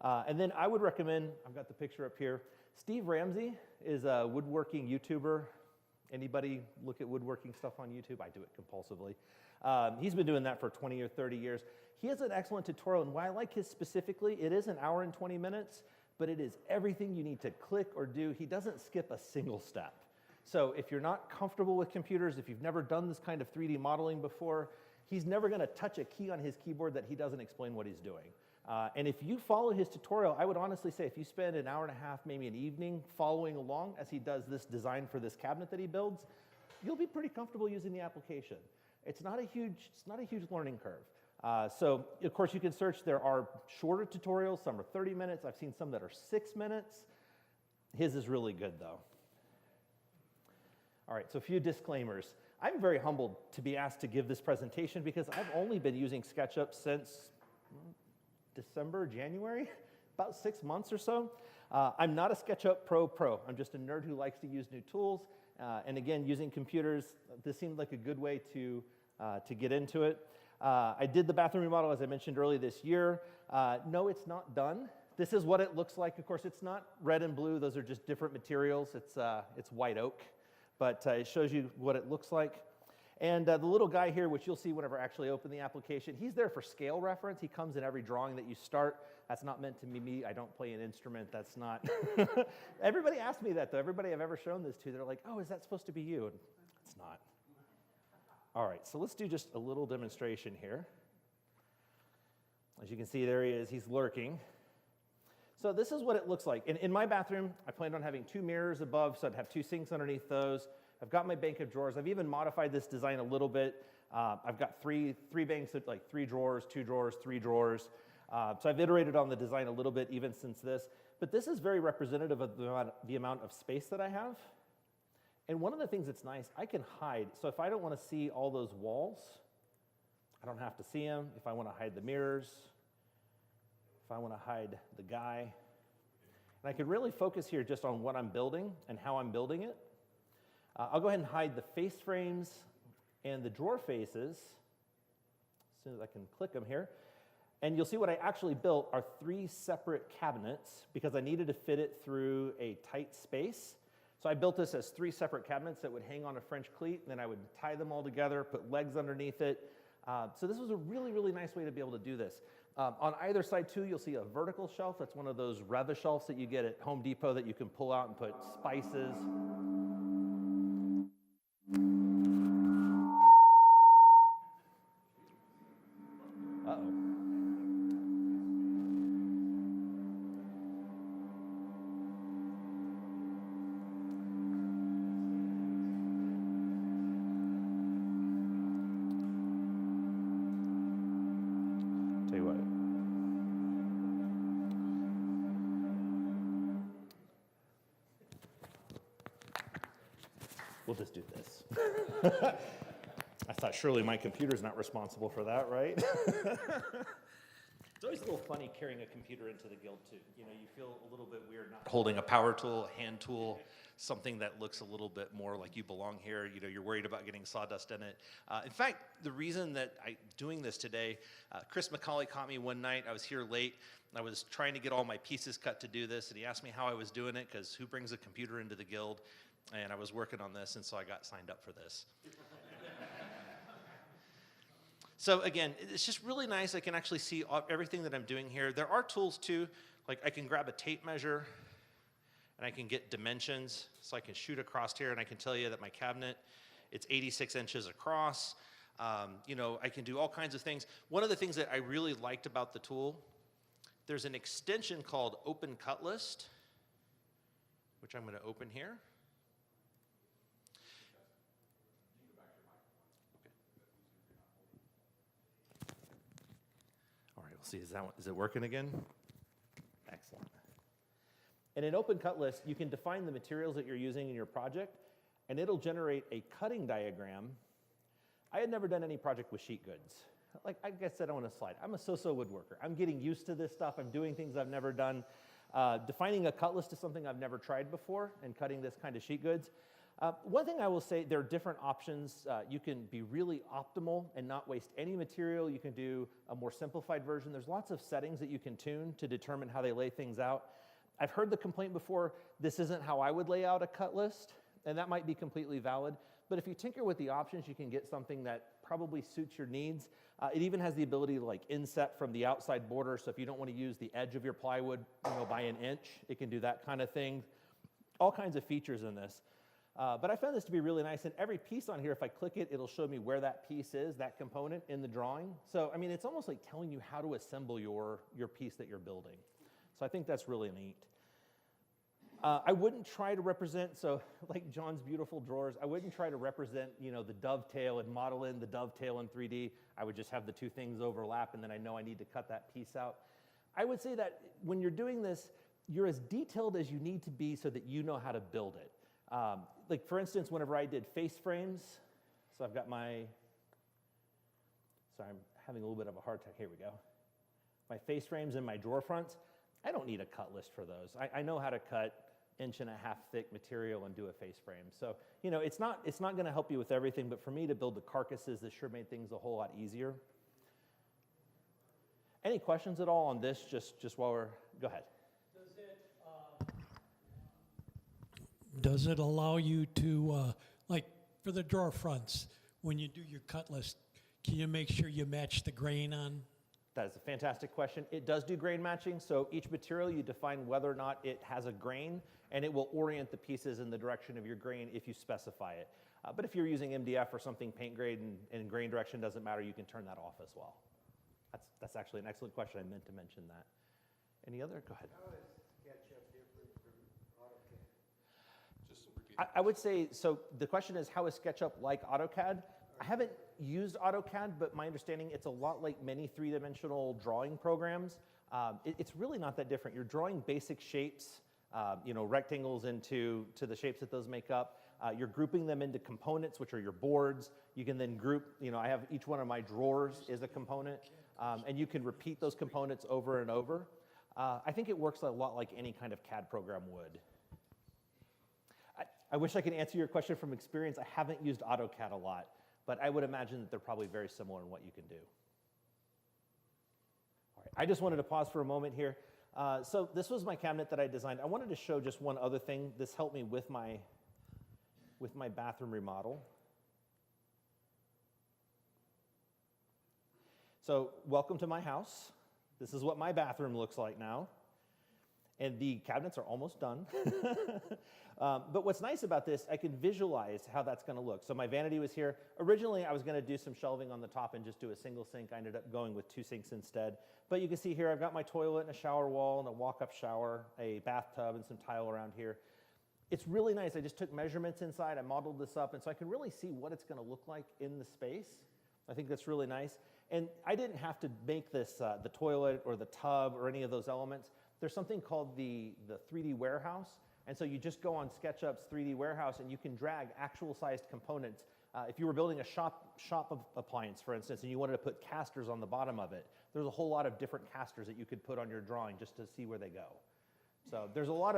And then I would recommend, I've got the picture up here, Steve Ramsey is a woodworking YouTuber. Anybody look at woodworking stuff on YouTube? I do it compulsively. He's been doing that for 20 or 30 years. He has an excellent tutorial, and why I like his specifically, it is 1 hour and 20 minutes, but it is everything you need to click or do. He doesn't skip a single step. So if you're not comfortable with computers, if you've never done this kind of 3D modeling before, he's never going to touch a key on his keyboard that he doesn't explain what he's doing. And if you follow his tutorial, I would honestly say if you spend 1.5 hours, maybe an evening, following along as he does this design for this cabinet that he builds, you'll be pretty comfortable using the application. It's not a huge learning curve. So of course you can search. There are shorter tutorials. Some are 30 minutes. I've seen some that are 6 minutes. His is really good though. All right, so a few disclaimers. I'm very humbled to be asked to give this presentation because I've only been using SketchUp since December, January, about 6 months or so. I'm not a SketchUp Pro. I'm just a nerd who likes to use new tools. And again, using computers, this seemed like a good way to get into it. I did the bathroom remodel, as I mentioned earlier this year. No, it's not done. This is what it looks like. Of course, it's not red and blue. Those are just different materials. It's white oak, but it shows you what it looks like. And the little guy here, which you'll see whenever I actually open the application, he's there for scale reference. He comes in every drawing that you start. That's not meant to be me. I don't play an instrument. That's not. Everybody asks me that, though. Everybody I've ever shown this to, they're like, oh, is that supposed to be you? And it's not. All right, so let's do just a little demonstration here. As you can see, there he is. He's lurking. So this is what it looks like. In my bathroom, I planned on having 2 mirrors above, so I'd have 2 sinks underneath those. I've got my bank of drawers. I've even modified this design a little bit. I've got three banks of like 3 drawers, 2 drawers, 3 drawers. So I've iterated on the design a little bit even since this. But this is very representative of the amount of space that I have. And one of the things that's nice, I can hide. So if I don't want to see all those walls, I don't have to see them. If I want to hide the mirrors, if I want to hide the guy. And I can really focus here just on what I'm building and how I'm building it. I'll go ahead and hide the face frames and the drawer faces as soon as I can click them here. And you'll see what I actually built are 3 separate cabinets because I needed to fit it through a tight space. So I built this as 3 separate cabinets that would hang on a French cleat, and then I would tie them all together, put legs underneath it. So this was a really, really nice way to be able to do this. On either side, too, you'll see a vertical shelf. That's one of those Reva shelves that you get at Home Depot that you can pull out and put spices. Uh-oh. Tell you what. We'll just do this. I thought surely my computer's not responsible for that, right? It's always a little funny carrying a computer into the guild too. You know, you feel a little bit weird not holding a power tool, a hand tool, something that looks a little bit more like you belong here. You know, you're worried about getting sawdust in it. In fact, the reason that I'm doing this today, Chris McCauley caught me one night. I was here late. I was trying to get all my pieces cut to do this, and he asked me how I was doing it because who brings a computer into the guild? And I was working on this, and so I got signed up for this. So again, it's just really nice. I can actually see everything that I'm doing here. There are tools too, Like I can grab a tape measure and I can get dimensions. So I can shoot across here and I can tell you that my cabinet, it's 86 inches across. You know, I can do all kinds of things. One of the things that I really liked about the tool, there's an extension called Open Cut List, which I'm going to open here. All right, we'll see. Is it working again? Excellent. In an Open Cut List, you can define the materials that you're using in your project, and it'll generate a cutting diagram. I had never done any project with sheet goods. Like I said on a slide, I'm a so-so woodworker. I'm getting used to this stuff. I'm doing things I've never done. Defining a cut list is something I've never tried before, and cutting this kind of sheet goods. One thing I will say, there are different options. You can be really optimal and not waste any material. You can do a more simplified version. There's lots of settings that you can tune to determine how they lay things out. I've heard the complaint before, this isn't how I would lay out a cut list, and that might be completely valid. But if you tinker with the options, you can get something that probably suits your needs. It even has the ability to like inset from the outside border, so if you don't want to use the edge of your plywood, you know, by an inch, it can do that kind of thing. All kinds of features in this. But I found this to be really nice, and every piece on here, if I click it, it'll show me where that piece is, that component in the drawing. So, I mean, it's almost like telling you how to assemble your piece that you're building. So I think that's really neat. I wouldn't try to represent, so like John's beautiful drawers, I wouldn't try to represent, you know, the dovetail and model in the dovetail in 3D. I would just have the two things overlap, and then I know I need to cut that piece out. I would say that when you're doing this, you're as detailed as you need to be so that you know how to build it. Like for instance, whenever I did face frames, so I've got my, sorry, I'm having a little bit of a hard time, here we go. My face frames and my drawer fronts, I don't need a cut list for those. I know how to cut 1.5 inch thick material and do a face frame. So, you know, it's not going to help you with everything, but for me to build the carcasses, this sure made things a whole lot easier. Any questions at all on this, just while we're, go ahead. Does it allow you to, like for the drawer fronts, when you do your cut list, can you make sure you match the grain on? That is a fantastic question. It does do grain matching, so each material you define whether or not it has a grain, and it will orient the pieces in the direction of your grain if you specify it. But if you're using MDF or something paint grade and grain direction doesn't matter, you can turn that off as well. That's actually an excellent question. I meant to mention that. Any other? Go ahead. How is SketchUp different from AutoCAD? Just repeat. I would say, so the question is, how is SketchUp like AutoCAD? I haven't used AutoCAD, but my understanding, it's a lot like many three-dimensional drawing programs. It's really not that different. You're drawing basic shapes, you know, rectangles into the shapes that those make up. You're grouping them into components, which are your boards. You can then group, you know, I have each one of my drawers is a component, and you can repeat those components over and over. I think it works a lot like any kind of CAD program would. I wish I could answer your question from experience. I haven't used AutoCAD a lot, but I would imagine that they're probably very similar in what you can do. All right, I just wanted to pause for a moment here. So this was my cabinet that I designed. I wanted to show just one other thing. This helped me with my bathroom remodel. So welcome to my house. This is what my bathroom looks like now. And the cabinets are almost done. But what's nice about this, I can visualize how that's gonna look. So my vanity was here. Originally, I was gonna do some shelving on the top and just do a single sink. I ended up going with 2 sinks instead. But you can see here, I've got my toilet and a shower wall and a walk-up shower, a bathtub and some tile around here. It's really nice. I just took measurements inside. I modeled this up, and so I can really see what it's gonna look like in the space. I think that's really nice. And I didn't have to make this the toilet or the tub or any of those elements. There's something called the 3D warehouse. And so you just go on SketchUp's 3D warehouse and you can drag actual sized components. If you were building a shop appliance, for instance, and you wanted to put casters on the bottom of it, there's a whole lot of different casters that you could put on your drawing just to see where they go. So there's a lot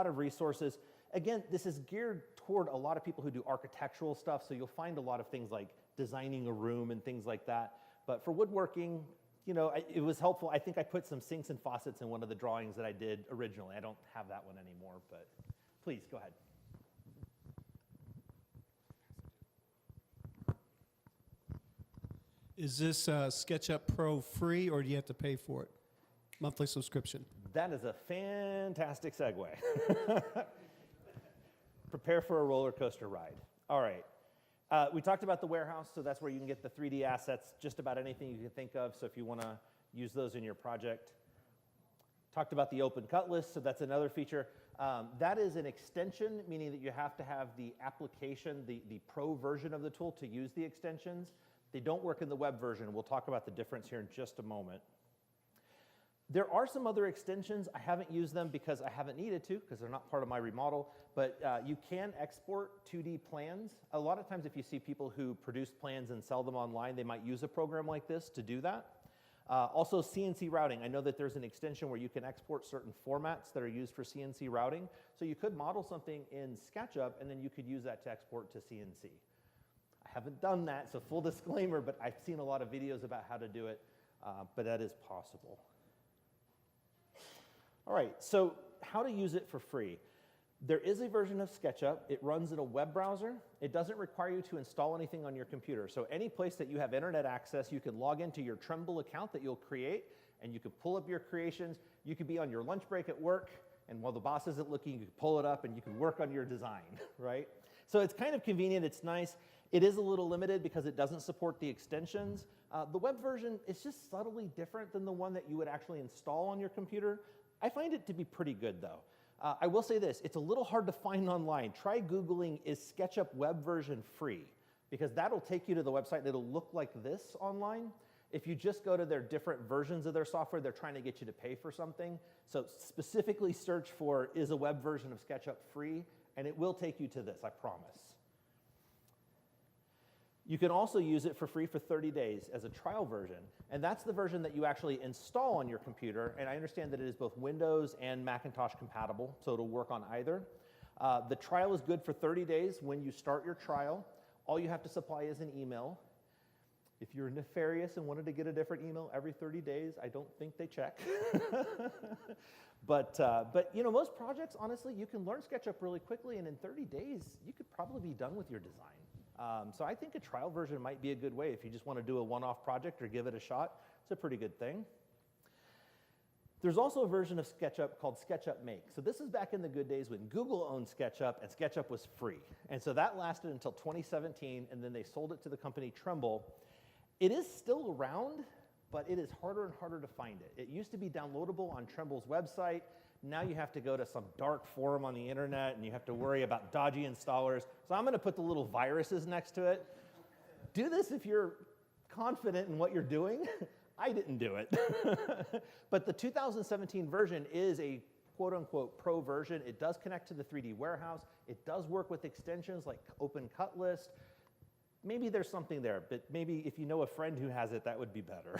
of resources. Again, this is geared toward a lot of people who do architectural stuff, so you'll find a lot of things like designing a room and things like that. But for woodworking, you know, it was helpful. I think I put some sinks and faucets in one of the drawings that I did originally. I don't have that one anymore, but please, go ahead. Is this SketchUp Pro free, or do you have to pay for it? Monthly subscription? That is a fantastic segue. Prepare for a roller coaster ride. All right. We talked about the warehouse, so that's where you can get the 3D assets, just about anything you can think of, so if you want to use those in your project. Talked about the open cut list, so that's another feature. That is an extension, meaning that you have to have the application, the pro version of the tool to use the extensions. They don't work in the web version. We'll talk about the difference here in just a moment. There are some other extensions. I haven't used them because I haven't needed to, because they're not part of my remodel, but you can export 2D plans. A lot of times if you see people who produce plans and sell them online, they might use a program like this to do that. Also CNC routing. I know that there's an extension where you can export certain formats that are used for CNC routing. So you could model something in SketchUp and then you could use that to export to CNC. I haven't done that, so full disclaimer, but I've seen a lot of videos about how to do it, but that is possible. All right, so how to use it for free. There is a version of SketchUp. It runs in a web browser. It doesn't require you to install anything on your computer. So any place that you have internet access, you can log into your Trimble account that you'll create, and you can pull up your creations. You could be on your lunch break at work, and while the boss isn't looking, you can pull it up and you can work on your design, right? So it's kind of convenient. It's nice. It is a little limited because it doesn't support the extensions. The web version is just subtly different than the one that you would actually install on your computer. I find it to be pretty good, though. I will say this, it's a little hard to find online. Try Googling, is SketchUp web version free? Because that'll take you to the website that'll look like this online. If you just go to their different versions of their software, they're trying to get you to pay for something. So specifically search for, is a web version of SketchUp free? And it will take you to this, I promise. You can also use it for free for 30 days as a trial version. And that's the version that you actually install on your computer. And I understand that it is both Windows and Macintosh compatible, so it'll work on either. The trial is good for 30 days. When you start your trial, all you have to supply is an email. If you're nefarious and wanted to get a different email every 30 days, I don't think they check. But you know, most projects, honestly, you can learn SketchUp really quickly, and in 30 days, you could probably be done with your design. So I think a trial version might be a good way if you just want to do a one-off project or give it a shot. It's a pretty good thing. There's also a version of SketchUp called SketchUp Make. So this is back in the good days when Google owned SketchUp and SketchUp was free. And so that lasted until 2017, and then they sold it to the company Trimble. It is still around, but it is harder and harder to find it. It used to be downloadable on Trimble's website. Now you have to go to some dark forum on the internet, and you have to worry about dodgy installers. So I'm going to put the little viruses next to it. Do this if you're confident in what you're doing. I didn't do it. But the 2017 version is a quote-unquote pro version. It does connect to the 3D warehouse. It does work with extensions like Open Cut List. Maybe there's something there, but maybe if you know a friend who has it, that would be better.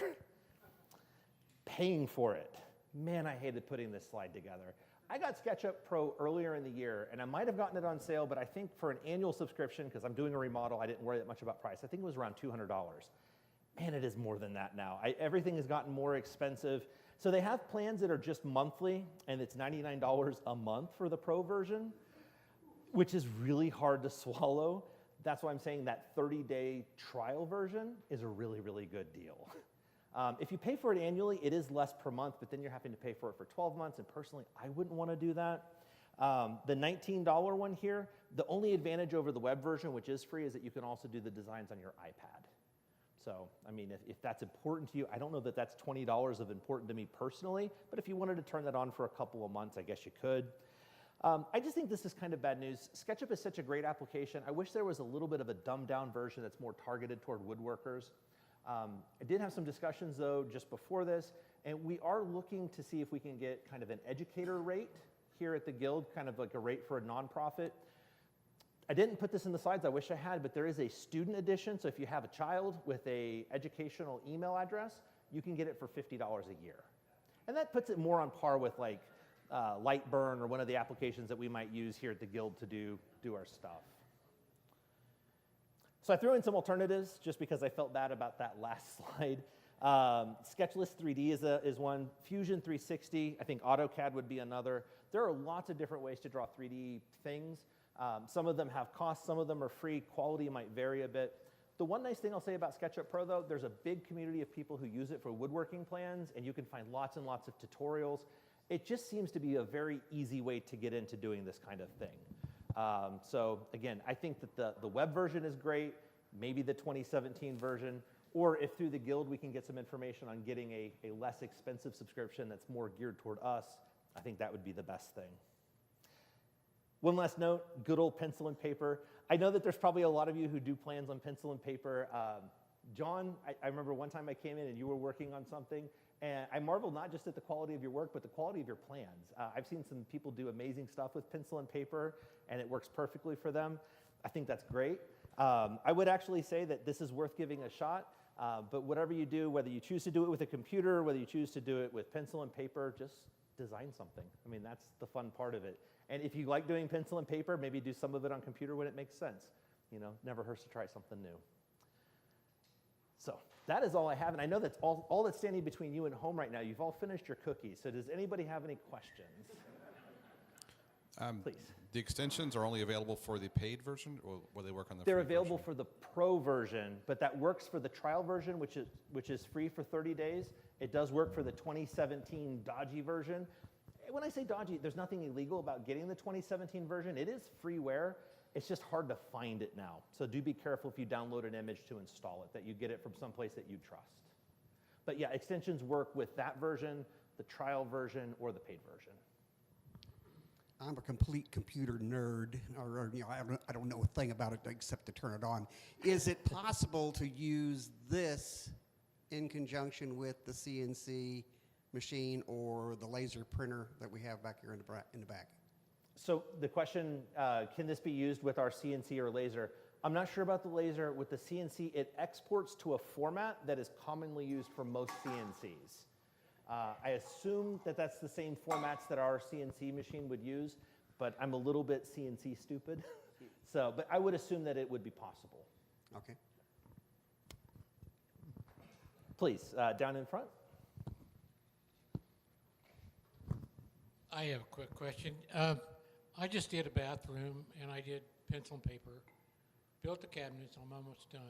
Paying for it. Man, I hated putting this slide together. I got SketchUp Pro earlier in the year, and I might have gotten it on sale, but I think for an annual subscription, because I'm doing a remodel, I didn't worry that much about price. I think it was around $200. Man, it is more than that now. Everything has gotten more expensive. So they have plans that are just monthly, and it's $99 a month for the Pro version, which is really hard to swallow. That's why I'm saying that 30-day trial version is a really, really good deal. If you pay for it annually, it is less per month, but then you're having to pay for it for 12 months, and personally, I wouldn't want to do that. The $19 one here, the only advantage over the web version, which is free, is that you can also do the designs on your iPad. So, I mean, if that's important to you, I don't know that that's $20 of important to me personally, but if you wanted to turn that on for a couple of months, I guess you could. I just think this is kind of bad news. SketchUp is such a great application. I wish there was a little bit of a dumbed-down version that's more targeted toward woodworkers. I did have some discussions, though, just before this, and we are looking to see if we can get kind of an educator rate here at the Guild, kind of like a rate for a nonprofit. I didn't put this in the slides, I wish I had, but there is a student edition, so if you have a child with an educational email address, you can get it for $50 a year. And that puts it more on par with like Lightburn or one of the applications that we might use here at the Guild to do our stuff. So I threw in some alternatives just because I felt bad about that last slide. Sketchlist 3D is one. Fusion 360, I think AutoCAD would be another. There are lots of different ways to draw 3D things. Some of them have costs, some of them are free. Quality might vary a bit. The one nice thing I'll say about SketchUp Pro, though, there's a big community of people who use it for woodworking plans, and you can find lots and lots of tutorials. It just seems to be a very easy way to get into doing this kind of thing. So again, I think that the web version is great, maybe the 2017 version, or if through the guild we can get some information on getting a less expensive subscription that's more geared toward us, I think that would be the best thing. One last note, good old pencil and paper. I know that there's probably a lot of you who do plans on pencil and paper. John, I remember one time I came in and you were working on something, and I marveled not just at the quality of your work, but the quality of your plans. I've seen some people do amazing stuff with pencil and paper, and it works perfectly for them. I think that's great. I would actually say that this is worth giving a shot, but whatever you do, whether you choose to do it with a computer, whether you choose to do it with pencil and paper, just design something. I mean, that's the fun part of it. And if you like doing pencil and paper, maybe do some of it on computer when it makes sense. You know, never hurts to try something new. So that is all I have, and I know that's all that's standing between you and home right now. You've all finished your cookies, so does anybody have any questions? Please. The extensions are only available for the paid version, or will they work on the They're free available version? for the pro version, but that works for the trial version, which is free for 30 days. It does work for the 2017 dodgy version. When I say dodgy, there's nothing illegal about getting the 2017 version. It is freeware. It's just hard to find it now. So do be careful if you download an image to install it, that you get it from someplace that you trust. But yeah, extensions work with that version, the trial version, or the paid version. I'm a complete computer nerd, or you know, I don't know a thing about it except to turn it on. Is it possible to use this in conjunction with the CNC machine or the laser printer that we have back here in the back? So the question, can this be used with our CNC or laser? I'm not sure about the laser. With the CNC, it exports to a format that is commonly used for most CNCs. I assume that that's the same formats that our CNC machine would use, but I'm a little bit CNC stupid. So, but I would assume that it would be possible. Okay. Please, down in front. I have a quick question. I just did a bathroom, and I did pencil and paper, built the cabinets. I'm almost done.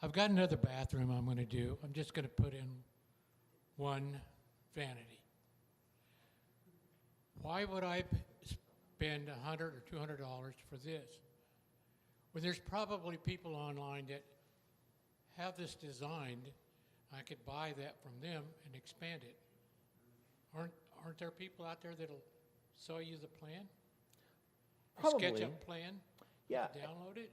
I've got another bathroom I'm going to do. I'm just going to put in one vanity. Why would I spend $100 or $200 for this? Well, there's probably people online that have this designed. I could buy that from them and expand it. Aren't there people out there that'll show you the plan? Probably. A SketchUp plan? Yeah. Download it?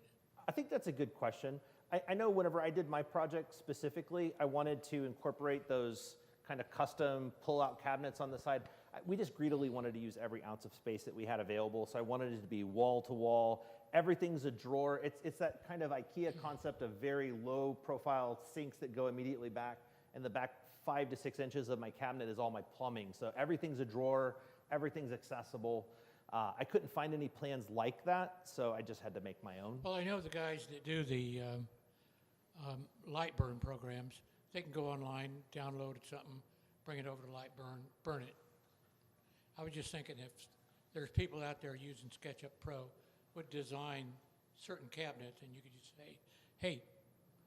I think that's a good question. I know whenever I did my project specifically, I wanted to incorporate those kind of custom pull-out cabinets on the side. We just greedily wanted to use every ounce of space that we had available, so I wanted it to be wall-to-wall. Everything's a drawer. It's that kind of IKEA concept of very low-profile sinks that go immediately back, and the back 5 to 6 inches of my cabinet is all my plumbing. So everything's a drawer, everything's accessible. I couldn't find any plans like that, so I just had to make my own. Well, I know the guys that do the light burn programs. They can go online, download something, bring it over to Lightburn, burn it. I was just thinking if there's people out there using SketchUp Pro would design certain cabinets, and you could just say, hey,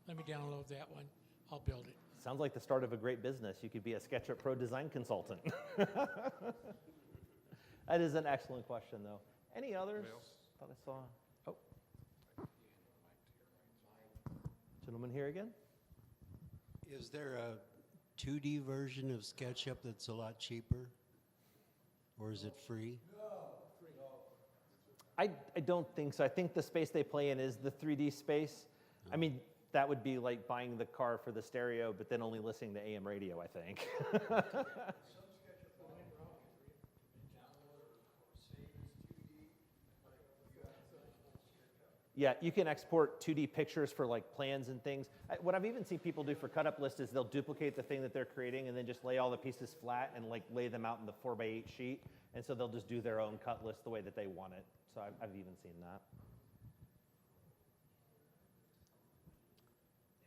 let me download that one, I'll build it. Sounds like the start of a great business. You could be a SketchUp Pro design consultant. That is an excellent question, though. Any others? Thought I saw. Oh. Gentleman here again. Is there a 2D version of SketchUp that's a lot cheaper? Or is it free? I don't think so. I think the space they play in is the 3D space. I mean, that would be like buying the car for the stereo, but then only listening to AM radio, I think. Yeah, you can export 2D pictures for like plans and things. What I've even seen people do for cut up lists is they'll duplicate the thing that they're creating and then just lay all the pieces flat and like lay them out in the 4x8 sheet. And so they'll just do their own cut list the way that they want it. So I've even seen that.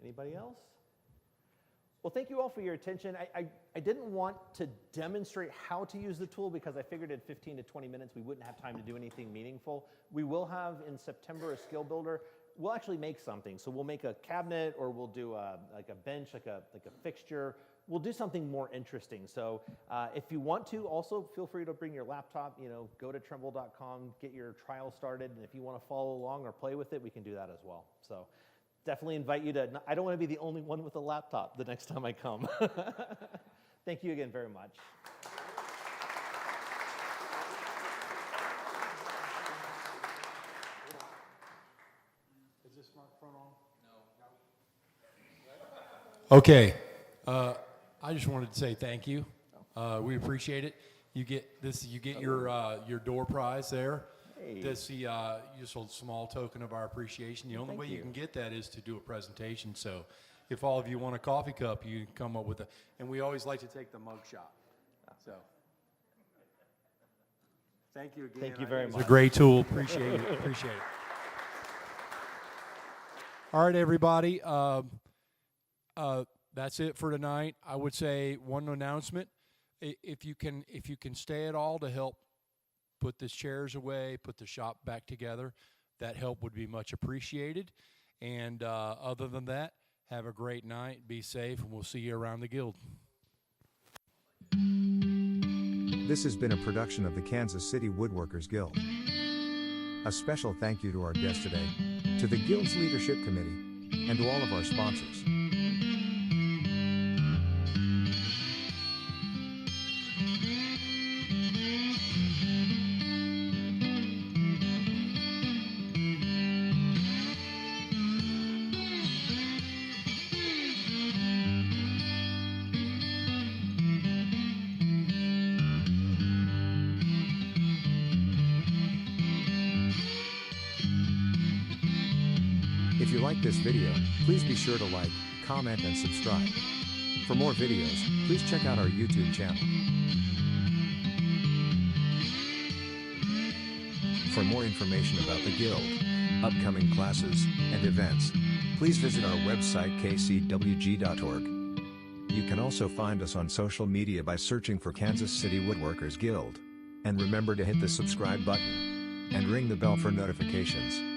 Anybody else? Well, thank you all for your attention. I didn't want to demonstrate how to use the tool because I figured in 15 to 20 minutes we wouldn't have time to do anything meaningful. We will have in September a skill builder. We'll actually make something. So we'll make a cabinet or we'll do like a bench, like a fixture. we'll do something more interesting. So if you want to, also feel free to bring your laptop, go to Trimble.com, get your trial started, and if you want to follow along or play with it, we can do that as well. So definitely invite you to, I don't want to be the only one with a laptop the next time I come. Thank you again very much. Is this microphone on? Okay. I just wanted to say thank you. We appreciate it. You get this. You get your door prize there. Hey. That's the just a small token of our appreciation. The only way you can get that is to do a presentation. So, if all of you want a coffee cup, you can come up with a. And we always like to take the mug shot. So, Thank you again. Thank you very much. it's a great tool. Appreciate it. Appreciate it. All right, everybody. That's it for tonight. I would say one announcement. If you can stay at all to help put the chairs away, put the shop back together, that help would be much appreciated. And other than that, have a great night. Be safe, and we'll see you around the Guild. This has been a production of the Kansas City Woodworkers Guild. A special thank you to our guest today, to the Guild's Leadership Committee, and to all of our sponsors. If you like this video, please be sure to like, comment, and subscribe. For more videos, please check out our YouTube channel. For more information about the Guild, upcoming classes, and events, please visit our website kcwg.org. You can also find us on social media by searching for Kansas City Woodworkers Guild. And remember to hit the subscribe button and ring the bell for notifications.